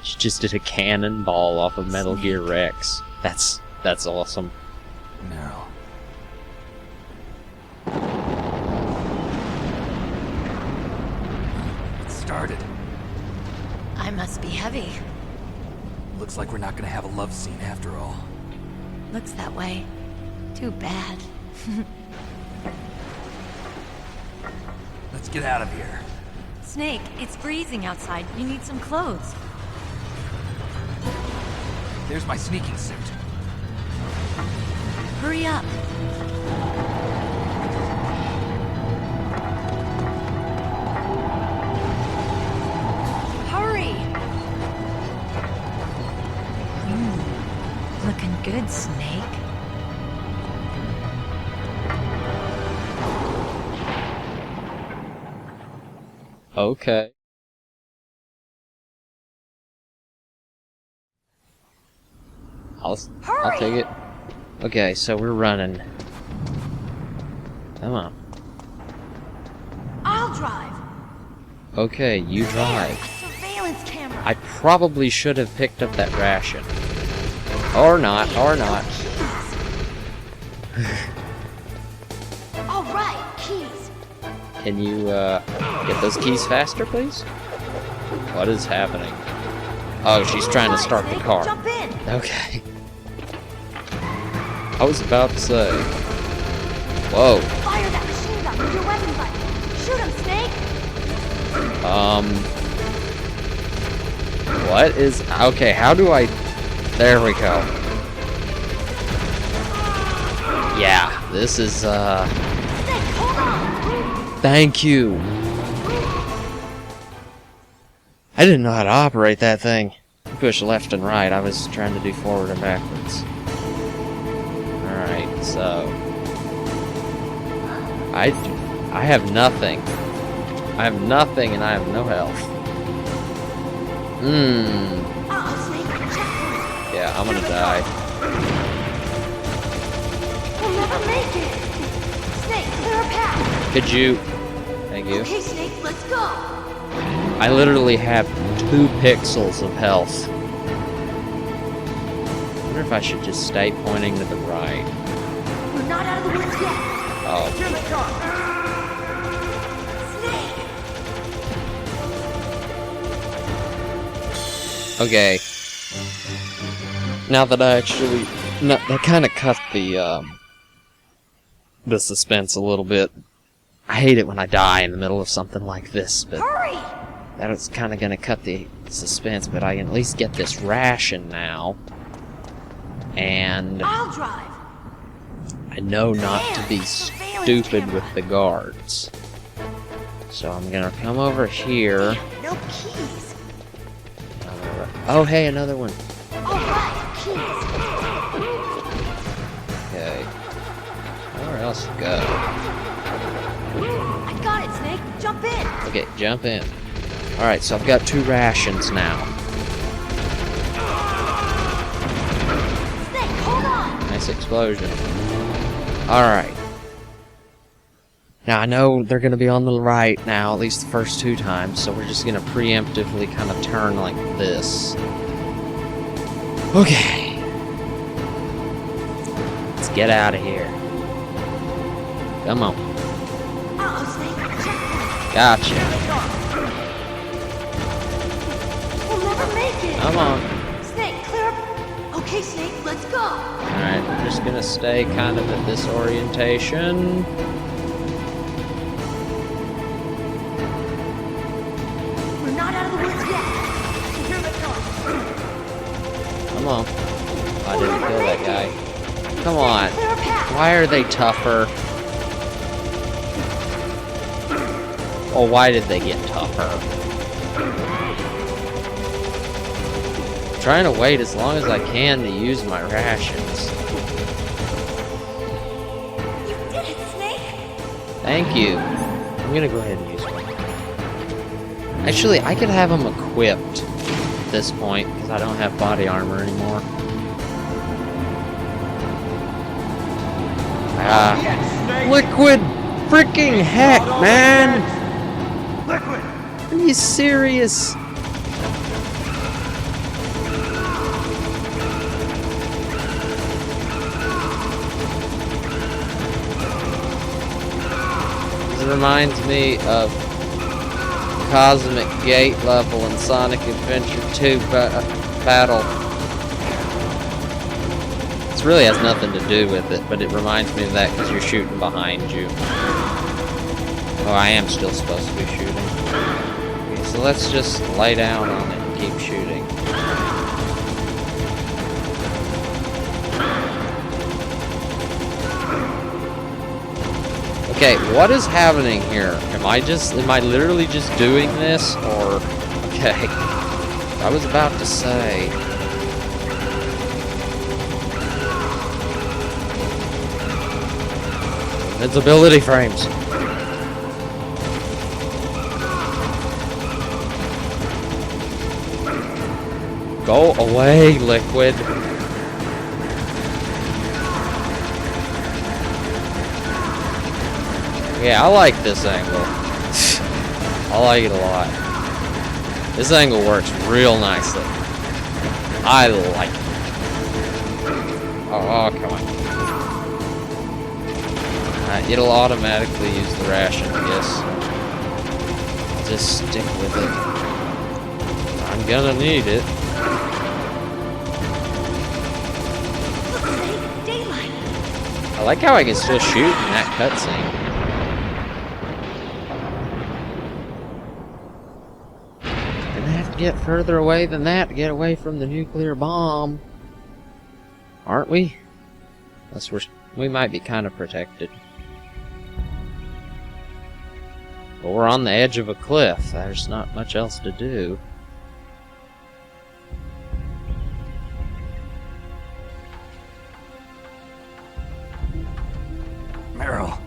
Speaker 1: She just did a cannonball off of Metal Gear Rex. That's awesome.
Speaker 8: Meryl. It started.
Speaker 11: I must be heavy.
Speaker 8: Looks like we're not gonna have a love scene after all.
Speaker 11: Looks that way. Too bad.
Speaker 8: Let's get out of here.
Speaker 11: Snake, it's freezing outside. You need some clothes.
Speaker 8: There's my sneaking suit.
Speaker 11: Hurry up. Hurry! Looking good, Snake.
Speaker 1: Okay. I'll take it. Okay, so we're running. Come on.
Speaker 11: I'll drive.
Speaker 1: Okay, you drive.
Speaker 11: Surveillance camera.
Speaker 1: I probably should have picked up that ration. Or not, or not.
Speaker 11: All right, keys.
Speaker 1: Can you, get those keys faster, please? What is happening? Oh, she's trying to start the car.
Speaker 11: Jump in.
Speaker 1: Okay. I was about to say. Whoa.
Speaker 11: Fire that machine gun with your weapon button. Shoot him, Snake.
Speaker 1: What is... Okay, how do I... There we go. Yeah, this is,
Speaker 11: Snake, hold on.
Speaker 1: Thank you. I didn't know how to operate that thing. Push left and right. I was trying to do forward and backwards. Alright, so... I have nothing. I have nothing and I have no health. Yeah, I'm gonna die.
Speaker 11: We'll never make it. Snake, clear a path.
Speaker 1: Could you... Thank you.
Speaker 11: Okay, Snake, let's go.
Speaker 1: I literally have 2 pixels of health. I wonder if I should just stay pointing to the right.
Speaker 11: We're not out of the woods yet.
Speaker 1: Oh.
Speaker 11: Here they come. Snake.
Speaker 1: Okay. Now that I actually... No, that kind of cut the suspense a little bit. I hate it when I die in the middle of something like this, but...
Speaker 11: Hurry!
Speaker 1: That was kind of going to cut the suspense, but I can at least get this ration now. And...
Speaker 11: I'll drive.
Speaker 1: I know not to be stupid with the guards. So I'm gonna come over here.
Speaker 11: No keys.
Speaker 1: Oh, hey, another one.
Speaker 11: Alright, keys.
Speaker 1: Okay. Where else to go?
Speaker 11: I got it, Snake. Jump in.
Speaker 1: Okay, jump in. Alright, so I've got 2 rations now.
Speaker 11: Snake, hold on.
Speaker 1: Nice explosion. Alright. Now, I know they're going to be on the right now, at least the first 2 times, so we're just going to preemptively kind of turn like this. Okay. Let's get out of here. Come on.
Speaker 11: Uh-oh, Snake.
Speaker 1: Gotcha.
Speaker 11: We'll never make it.
Speaker 1: Come on.
Speaker 11: Snake, clear up. Okay, Snake, let's go.
Speaker 1: Alright, I'm just gonna stay kind of at this orientation.
Speaker 11: We're not out of the woods yet. Here they come.
Speaker 1: Come on. I didn't kill that guy. Come on. Why are they tougher? Oh, why did they get tougher? I'm trying to wait as long as I can to use my rations.
Speaker 11: You did it, Snake.
Speaker 1: Thank you. I'm gonna go ahead and use one. Actually, I could have them equipped at this point because I don't have body armor anymore. Liquid freaking heck, man!
Speaker 2: Liquid!
Speaker 1: Are you serious? This reminds me of Cosmic Gate level in Sonic Adventure 2 Battle. This really has nothing to do with it, but it reminds me of that because you're shooting behind you. Oh, I am still supposed to be shooting. Okay, so let's just lay down on it and keep shooting. Okay, what is happening here? Am I literally just doing this, or... Okay. I was about to say... Invincibility frames. Go away, Liquid. Yeah, I like this angle. I like it a lot. This angle works real nicely. I like it. Oh, come on. It'll automatically use the ration, I guess. Just stick with it. I'm gonna need it.
Speaker 11: Daylight.
Speaker 1: I like how I can still shoot in that cutscene. Gonna have to get further away than that to get away from the nuclear bomb. Aren't we? Unless we might be kind of protected. But we're on the edge of a cliff. There's not much else to do.
Speaker 8: Meryl,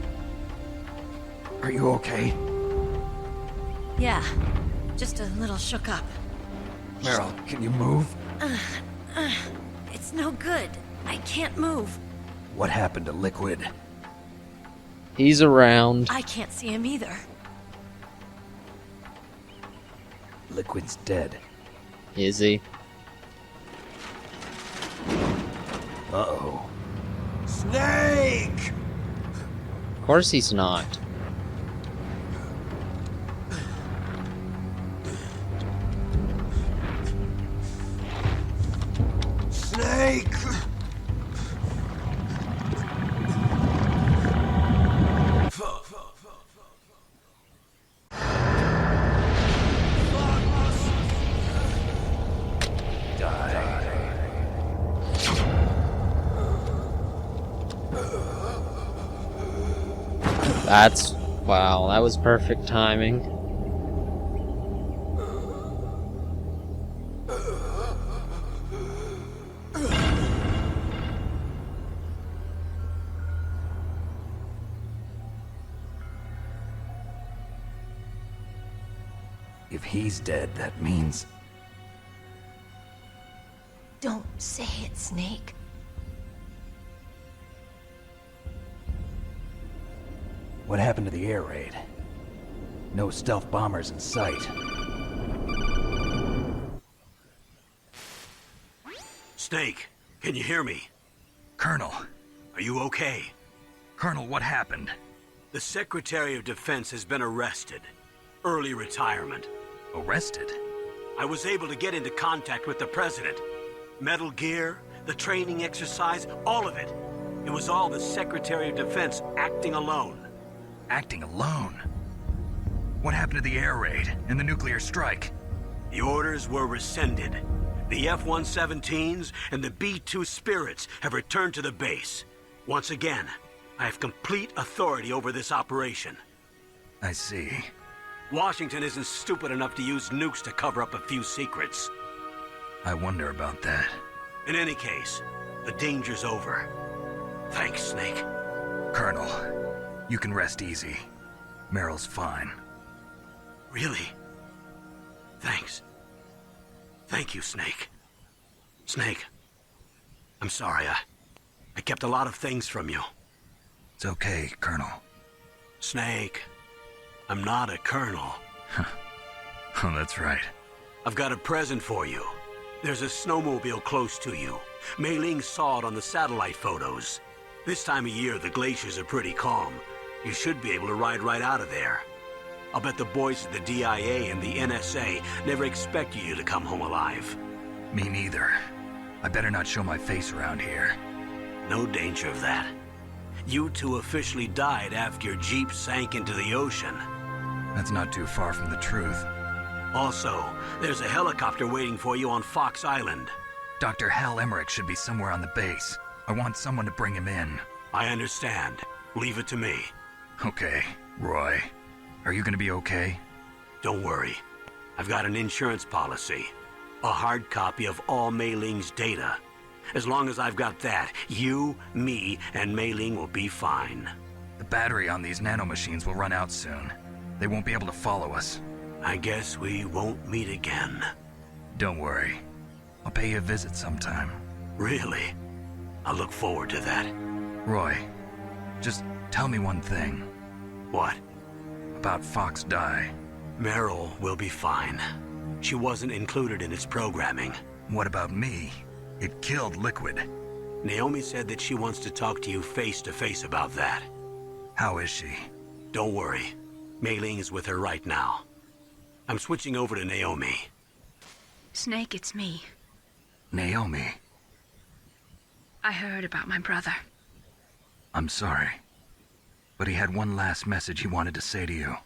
Speaker 8: are you okay?
Speaker 11: Yeah, just a little shook up.
Speaker 8: Meryl, can you move?
Speaker 11: It's no good. I can't move.
Speaker 8: What happened to Liquid?
Speaker 1: He's around.
Speaker 11: I can't see him either.
Speaker 8: Liquid's dead.
Speaker 1: Is he?
Speaker 8: Uh-oh.
Speaker 2: Snake!
Speaker 1: Of course he's not.
Speaker 2: Snake!
Speaker 1: Wow, that was perfect timing.
Speaker 8: If he's dead, that means...
Speaker 11: Don't say it, Snake.
Speaker 8: What happened to the air raid? No stealth bombers in sight.
Speaker 6: Snake, can you hear me?
Speaker 9: Colonel.
Speaker 6: Are you okay?
Speaker 9: Colonel, what happened?
Speaker 6: The Secretary of Defense has been arrested. Early retirement.
Speaker 9: Arrested?
Speaker 6: I was able to get into contact with the President. Metal Gear, the training exercise, all of it. It was all the Secretary of Defense acting alone.
Speaker 9: Acting alone? What happened to the air raid and the nuclear strike?
Speaker 6: The orders were rescinded. The F-117s and the B-2 Spirits have returned to the base. Once again, I have complete authority over this operation.
Speaker 9: I see.
Speaker 6: Washington isn't stupid enough to use nukes to cover up a few secrets.
Speaker 9: I wonder about that.
Speaker 6: In any case, the danger's over. Thanks, Snake.
Speaker 9: Colonel, you can rest easy. Meryl's fine.
Speaker 6: Really? Thanks. Thank you, Snake. Snake, I'm sorry. I kept a lot of things from you.
Speaker 9: It's okay, Colonel.
Speaker 6: Snake, I'm not a colonel.
Speaker 9: Oh, that's right.
Speaker 6: I've got a present for you. There's a snowmobile close to you. Mei Ling saw it on the satellite photos. This time of year, the glaciers are pretty calm. You should be able to ride right out of there. I'll bet the boys at the DIA and the NSA never expected you to come home alive.
Speaker 9: Me neither. I better not show my face around here.
Speaker 6: No danger of that. You two officially died after your Jeep sank into the ocean.
Speaker 9: That's not too far from the truth.
Speaker 6: Also, there's a helicopter waiting for you on Fox Island.
Speaker 9: Dr. Hal Emmerich should be somewhere on the base. I want someone to bring him in.
Speaker 6: I understand. Leave it to me.
Speaker 9: Okay, Roy. Are you gonna be okay?
Speaker 6: Don't worry. I've got an insurance policy. A hard copy of all Mei Ling's data. As long as I've got that, you, me, and Mei Ling will be fine.
Speaker 9: The battery on these nanomachines will run out soon. They won't be able to follow us.
Speaker 6: I guess we won't meet again.
Speaker 9: Don't worry. I'll pay you a visit sometime.
Speaker 6: Really? I look forward to that.
Speaker 9: Roy, just tell me one thing.
Speaker 6: What?
Speaker 9: About Fox Die.
Speaker 6: Meryl will be fine. She wasn't included in its programming.
Speaker 9: What about me? It killed Liquid.
Speaker 6: Naomi said that she wants to talk to you face to face about that.
Speaker 9: How is she?
Speaker 6: Don't worry. Mei Ling is with her right now. I'm switching over to Naomi.
Speaker 12: Snake, it's me.
Speaker 9: Naomi.
Speaker 12: I heard about my brother.
Speaker 9: I'm sorry. But he had one last message he wanted to say to you.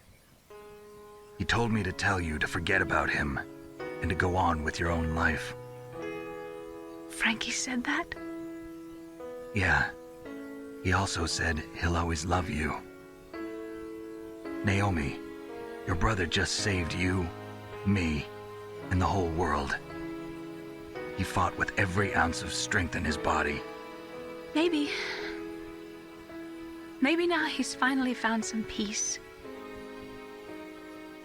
Speaker 9: He told me to tell you to forget about him and to go on with your own life.
Speaker 12: Frankie said that?
Speaker 9: Yeah. He also said he'll always love you. Naomi, your brother just saved you, me, and the whole world. He fought with every ounce of strength in his body.
Speaker 12: Maybe now he's finally found some peace.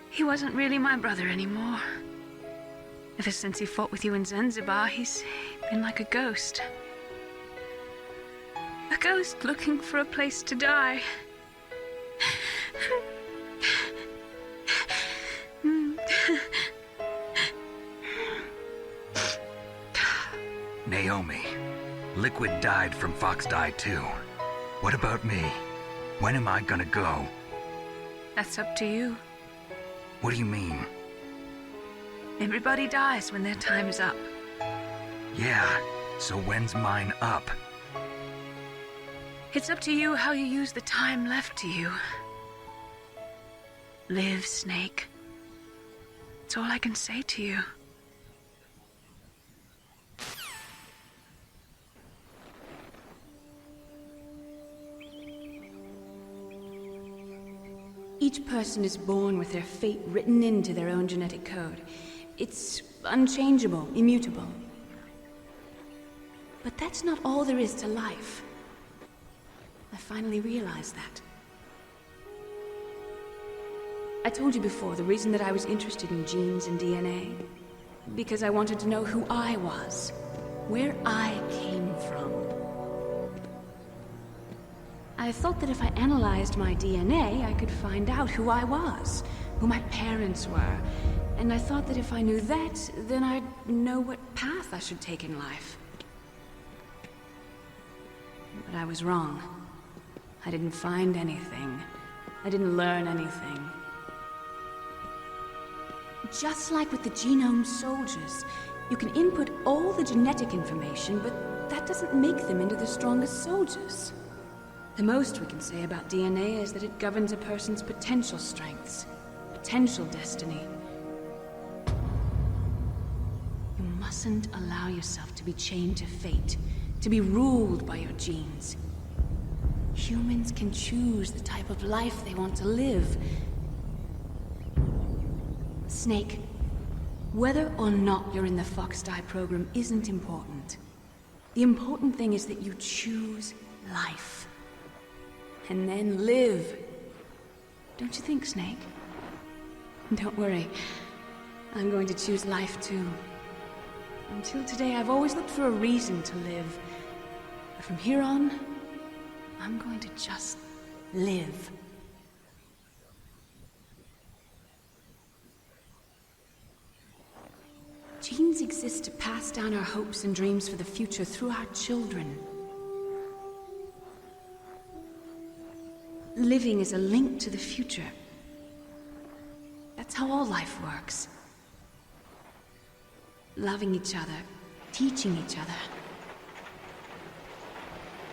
Speaker 12: He wasn't really my brother anymore. Ever since he fought with you in Zanzibar, he's been like a ghost. A ghost looking for a place to die.
Speaker 9: Naomi, Liquid died from Fox Die too. What about me? When am I gonna go?
Speaker 12: That's up to you.
Speaker 9: What do you mean?
Speaker 12: Everybody dies when their time is up.
Speaker 9: Yeah, so when's mine up?
Speaker 12: It's up to you how you use the time left to you. Live, Snake. That's all I can say to you.
Speaker 13: Each person is born with their fate written into their own genetic code. It's unchangeable, immutable. But that's not all there is to life. I finally realized that. I told you before the reason that I was interested in genes and DNA. Because I wanted to know who I was, where I came from. I thought that if I analyzed my DNA, I could find out who I was, who my parents were. And I thought that if I knew that, then I'd know what path I should take in life. But I was wrong. I didn't find anything. I didn't learn anything. Just like with the genome soldiers, you can input all the genetic information, but that doesn't make them into the strongest soldiers. The most we can say about DNA is that it governs a person's potential strengths, potential destiny. You mustn't allow yourself to be chained to fate, to be ruled by your genes. Humans can choose the type of life they want to live. Snake, whether or not you're in the Fox-Die program isn't important. The important thing is that you choose life. And then live. Don't you think, Snake? Don't worry. I'm going to choose life too. Until today, I've always looked for a reason to live. But from here on, I'm going to just live. Genes exist to pass down our hopes and dreams for the future through our children. Living is a link to the future. That's how all life works. Loving each other, teaching each other.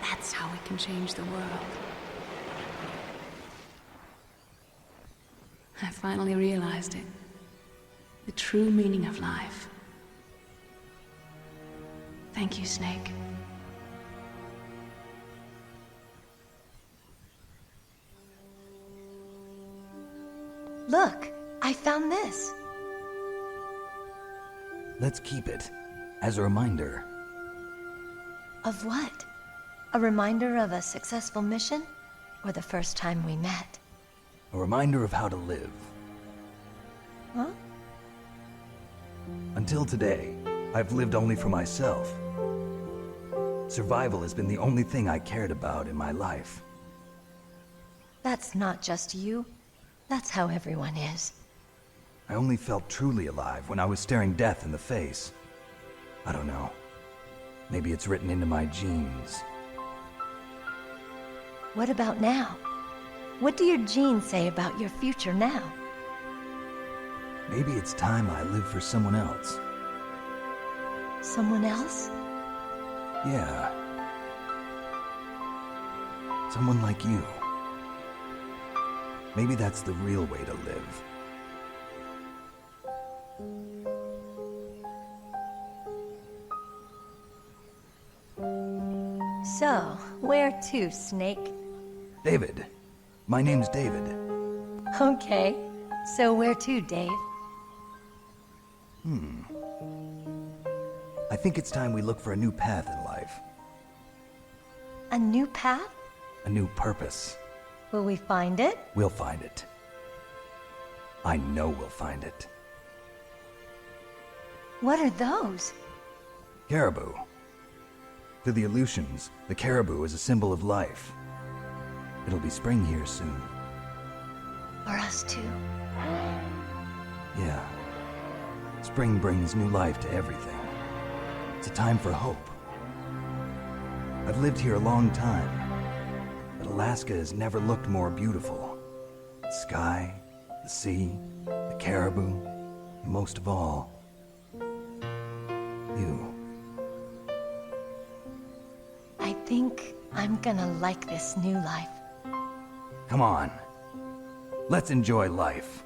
Speaker 13: That's how we can change the world. I finally realized it. The true meaning of life. Thank you, Snake.
Speaker 14: Look, I found this.
Speaker 8: Let's keep it as a reminder.
Speaker 14: Of what? A reminder of a successful mission? Or the first time we met?
Speaker 8: A reminder of how to live.
Speaker 14: Huh?
Speaker 8: Until today, I've lived only for myself. Survival has been the only thing I cared about in my life.
Speaker 14: That's not just you. That's how everyone is.
Speaker 8: I only felt truly alive when I was staring death in the face. I don't know. Maybe it's written into my genes.
Speaker 14: What about now? What do your genes say about your future now?
Speaker 8: Maybe it's time I live for someone else.
Speaker 14: Someone else?
Speaker 8: Yeah. Someone like you. Maybe that's the real way to live.
Speaker 14: So, where to, Snake?
Speaker 8: David. My name's David.
Speaker 14: Okay. So where to, Dave?
Speaker 8: I think it's time we look for a new path in life.
Speaker 14: A new path?
Speaker 8: A new purpose.
Speaker 14: Will we find it?
Speaker 8: We'll find it. I know we'll find it.
Speaker 14: What are those?
Speaker 8: Caribou. To the Aleutians, the caribou is a symbol of life. It'll be spring here soon.
Speaker 14: For us too.
Speaker 8: Yeah. Spring brings new life to everything. It's a time for hope. I've lived here a long time, but Alaska has never looked more beautiful. The sky, the sea, the caribou, and most of all, you.
Speaker 14: I think I'm gonna like this new life.
Speaker 8: Come on. Let's enjoy life.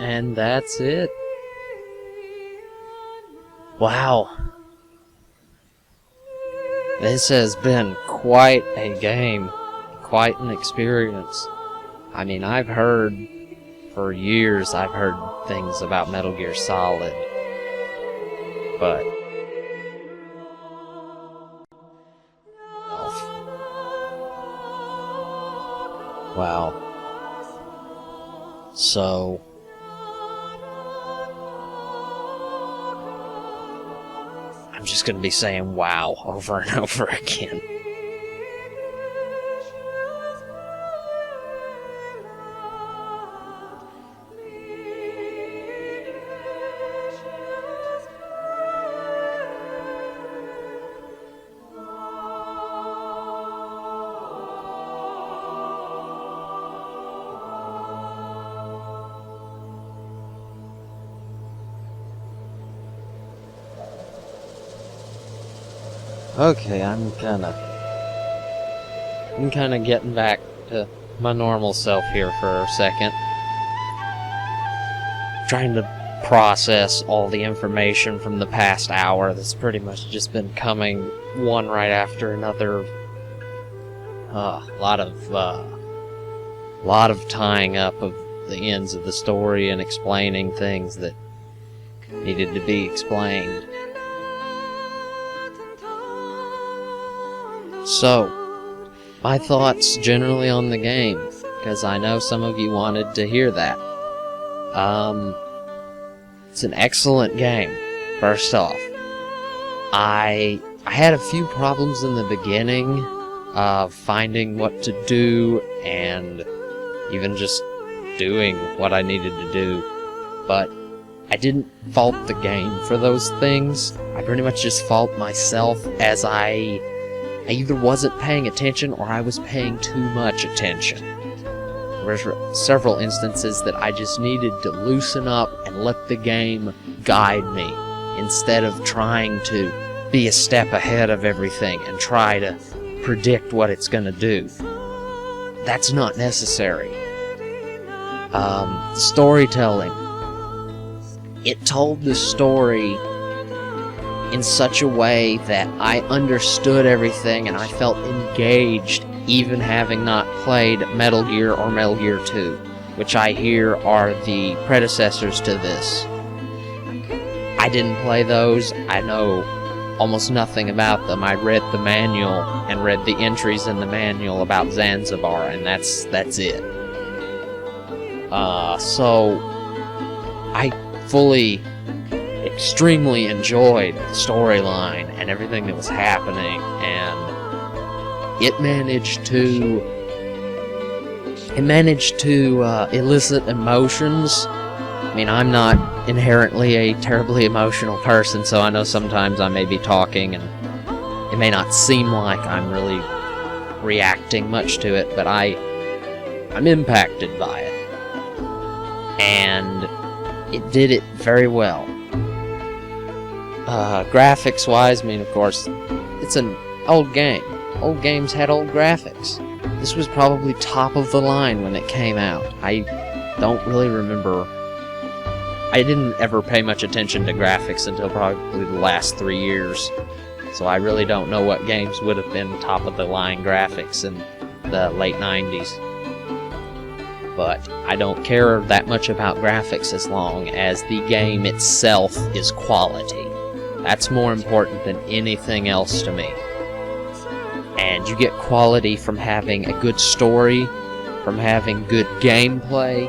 Speaker 1: And that's it. Wow. This has been quite a game, quite an experience. I mean, I've heard, for years, I've heard things about Metal Gear Solid, but wow. So I'm just gonna be saying wow over and over again. Okay, I'm kinda getting back to my normal self here for a second. Trying to process all the information from the past hour that's pretty much just been coming one right after another. A lot of tying up of the ends of the story and explaining things that needed to be explained. So, my thoughts generally on the game, because I know some of you wanted to hear that. It's an excellent game, first off. I had a few problems in the beginning of finding what to do and even just doing what I needed to do, but I didn't fault the game for those things. I pretty much just fault myself, as I either wasn't paying attention or I was paying too much attention. There were several instances that I just needed to loosen up and let the game guide me, instead of trying to be a step ahead of everything and try to predict what it's going to do. That's not necessary. Storytelling. It told the story in such a way that I understood everything and I felt engaged, even having not played Metal Gear or Metal Gear 2, which I hear are the predecessors to this. I didn't play those. I know almost nothing about them. I read the manual and read the entries in the manual about Zanzibar, and that's it. So I extremely enjoyed the storyline and everything that was happening, and it managed to elicit emotions. I mean, I'm not inherently a terribly emotional person, so I know sometimes I may be talking and it may not seem like I'm really reacting much to it, but I'm impacted by it. And it did it very well. Graphics-wise, I mean, of course, it's an old game. Old games had old graphics. This was probably top of the line when it came out. I don't really remember. I didn't ever pay much attention to graphics until probably the last 3 years. So I really don't know what games would have been top of the line graphics in the late 90s. But I don't care that much about graphics as long as the game itself is quality. That's more important than anything else to me. And you get quality from having a good story, from having good gameplay,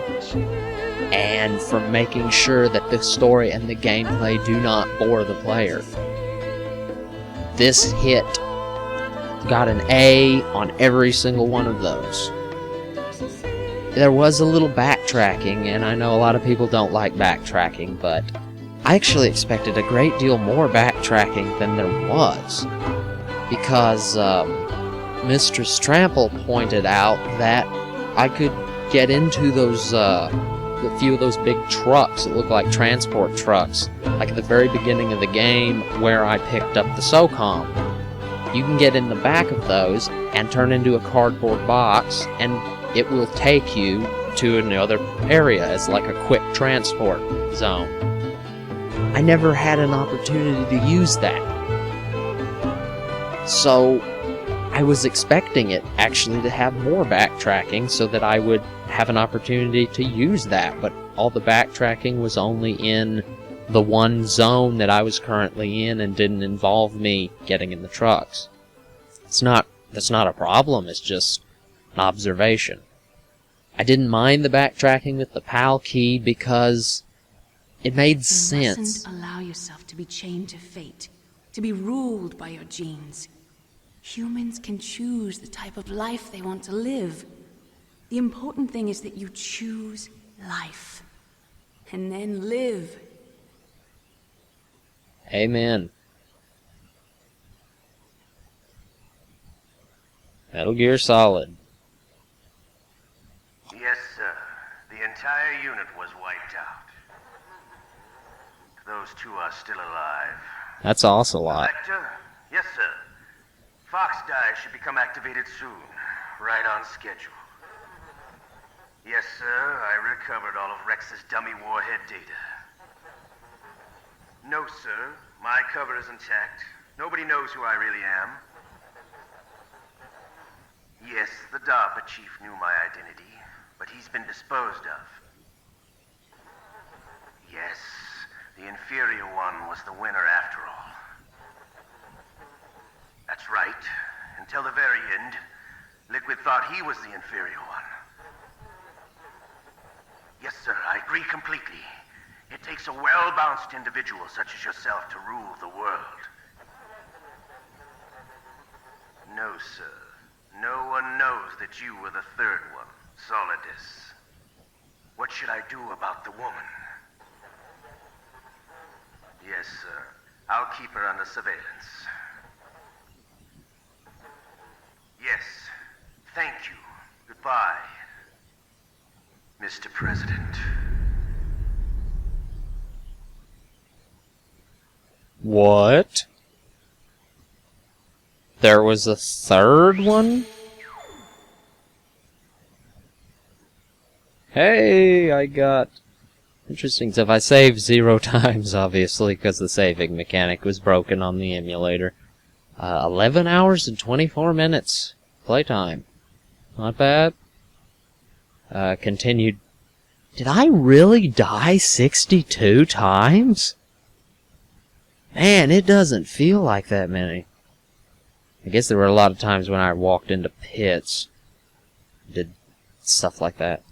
Speaker 1: and from making sure that the story and the gameplay do not bore the player. This hit got an A on every single one of those. There was a little backtracking, and I know a lot of people don't like backtracking, but I actually expected a great deal more backtracking than there was, because Mistress Trample pointed out that I could get into those, a few of those big trucks that look like transport trucks, like at the very beginning of the game where I picked up the SOCOM. You can get in the back of those and turn into a cardboard box, and it will take you to another area as like a quick transport zone. I never had an opportunity to use that. So I was expecting it actually to have more backtracking so that I would have an opportunity to use that, but all the backtracking was only in the one zone that I was currently in and didn't involve me getting in the trucks. That's not a problem, it's just an observation. I didn't mind the backtracking with the PAL key because it made sense.
Speaker 13: You mustn't allow yourself to be chained to fate, to be ruled by your genes. Humans can choose the type of life they want to live. The important thing is that you choose life, and then live.
Speaker 1: Amen. Metal Gear Solid.
Speaker 2: Yes, sir. The entire unit was wiped out. Those two are still alive.
Speaker 1: That's also a lot.
Speaker 2: Vector? Yes, sir. Foxdie should become activated soon. Right on schedule. Yes, sir. I recovered all of Rex's dummy warhead data. No, sir. My cover is intact. Nobody knows who I really am. Yes, the DARPA chief knew my identity, but he's been disposed of. Yes, the inferior one was the winner after all. That's right. Until the very end, Liquid thought he was the inferior one. Yes, sir, I agree completely. It takes a well-balanced individual such as yourself to rule the world. No, sir. No one knows that you were the third one, Solidus. What should I do about the woman? Yes, sir. I'll keep her under surveillance. Yes. Thank you. Goodbye, Mr. President.
Speaker 1: What? There was a third one? Hey, I got interesting stuff. I saved 0 times, obviously, because the saving mechanic was broken on the emulator. 11 hours and 24 minutes playtime. Not bad. Continued. Did I really die 62 times? Man, it doesn't feel like that many. I guess there were a lot of times when I walked into pits. Did stuff like that.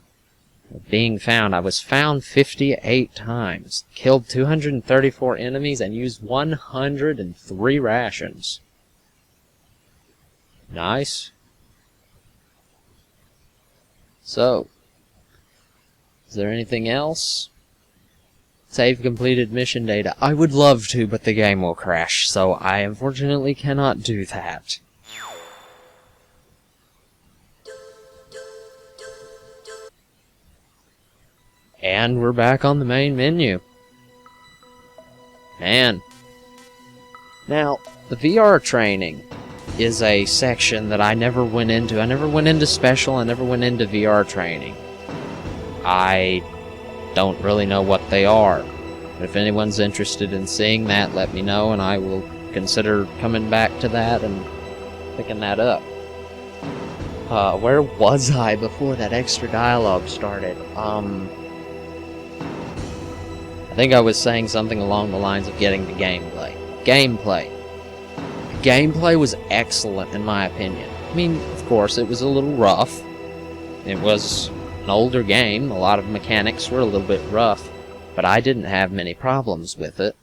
Speaker 1: Being found, I was found 58 times. Killed 234 enemies and used 103 rations. Nice. So, is there anything else? Save completed mission data. I would love to, but the game will crash, so I unfortunately cannot do that. And we're back on the main menu. Man. Now, the VR training is a section that I never went into. I never went into special, I never went into VR training. I don't really know what they are. But if anyone's interested in seeing that, let me know, and I will consider coming back to that and picking that up. Where was I before that extra dialogue started? I think I was saying something along the lines of getting to gameplay. Gameplay. The gameplay was excellent, in my opinion. I mean, of course, it was a little rough. It was an older game, a lot of mechanics were a little bit rough, but I didn't have many problems with it.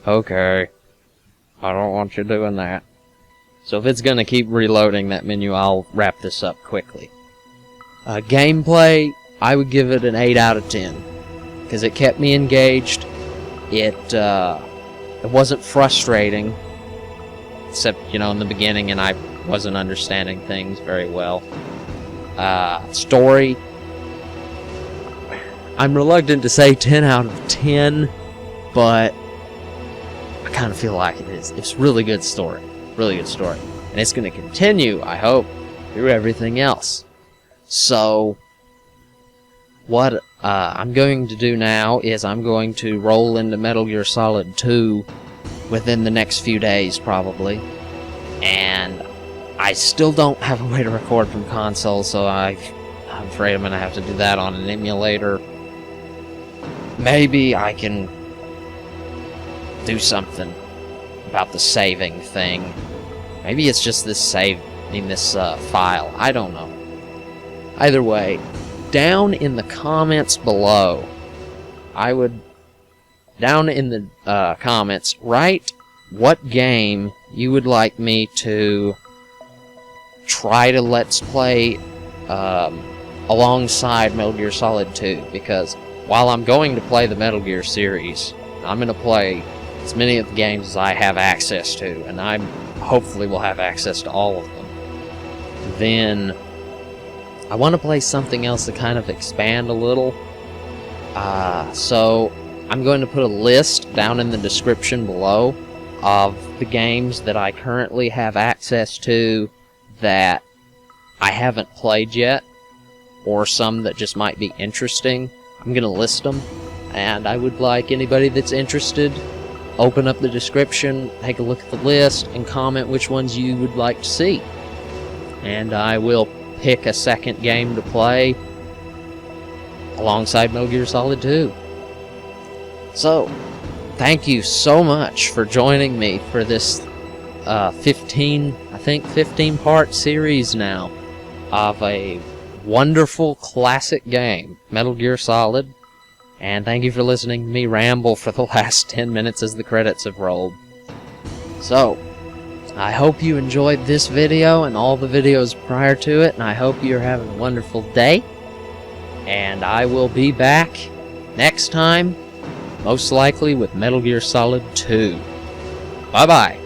Speaker 1: Okay. I don't want you doing that. So if it's gonna keep reloading that menu, I'll wrap this up quickly. Gameplay, I would give it an 8 out of 10. Because it kept me engaged. It wasn't frustrating. Except, you know, in the beginning, and I wasn't understanding things very well. Story, I'm reluctant to say 10 out of 10, but I kind of feel like it is. It's really good story. Really good story. And it's going to continue, I hope, through everything else. So, what I'm going to do now is I'm going to roll into Metal Gear Solid 2 within the next few days, probably. And I still don't have a way to record from console, so I'm afraid I'm going to have to do that on an emulator. Maybe I can do something about the saving thing. Maybe it's just this saving this file. I don't know. Either way, down in the comments below, down in the comments, write what game you would like me to try to let's play alongside Metal Gear Solid 2, because while I'm going to play the Metal Gear series, I'm going to play as many of the games as I have access to, and I hopefully will have access to all of them. Then I want to play something else to kind of expand a little, so I'm going to put a list down in the description below of the games that I currently have access to that I haven't played yet, or some that just might be interesting. I'm going to list them, and I would like anybody that's interested, open up the description, take a look at the list, and comment which ones you would like to see. And I will pick a second game to play alongside Metal Gear Solid 2. So, thank you so much for joining me for this 15-part series now of a wonderful classic game, Metal Gear Solid. And thank you for listening to me ramble for the last 10 minutes as the credits have rolled. So, I hope you enjoyed this video and all the videos prior to it, and I hope you're having a wonderful day. And I will be back next time, most likely with Metal Gear Solid 2. Bye-bye.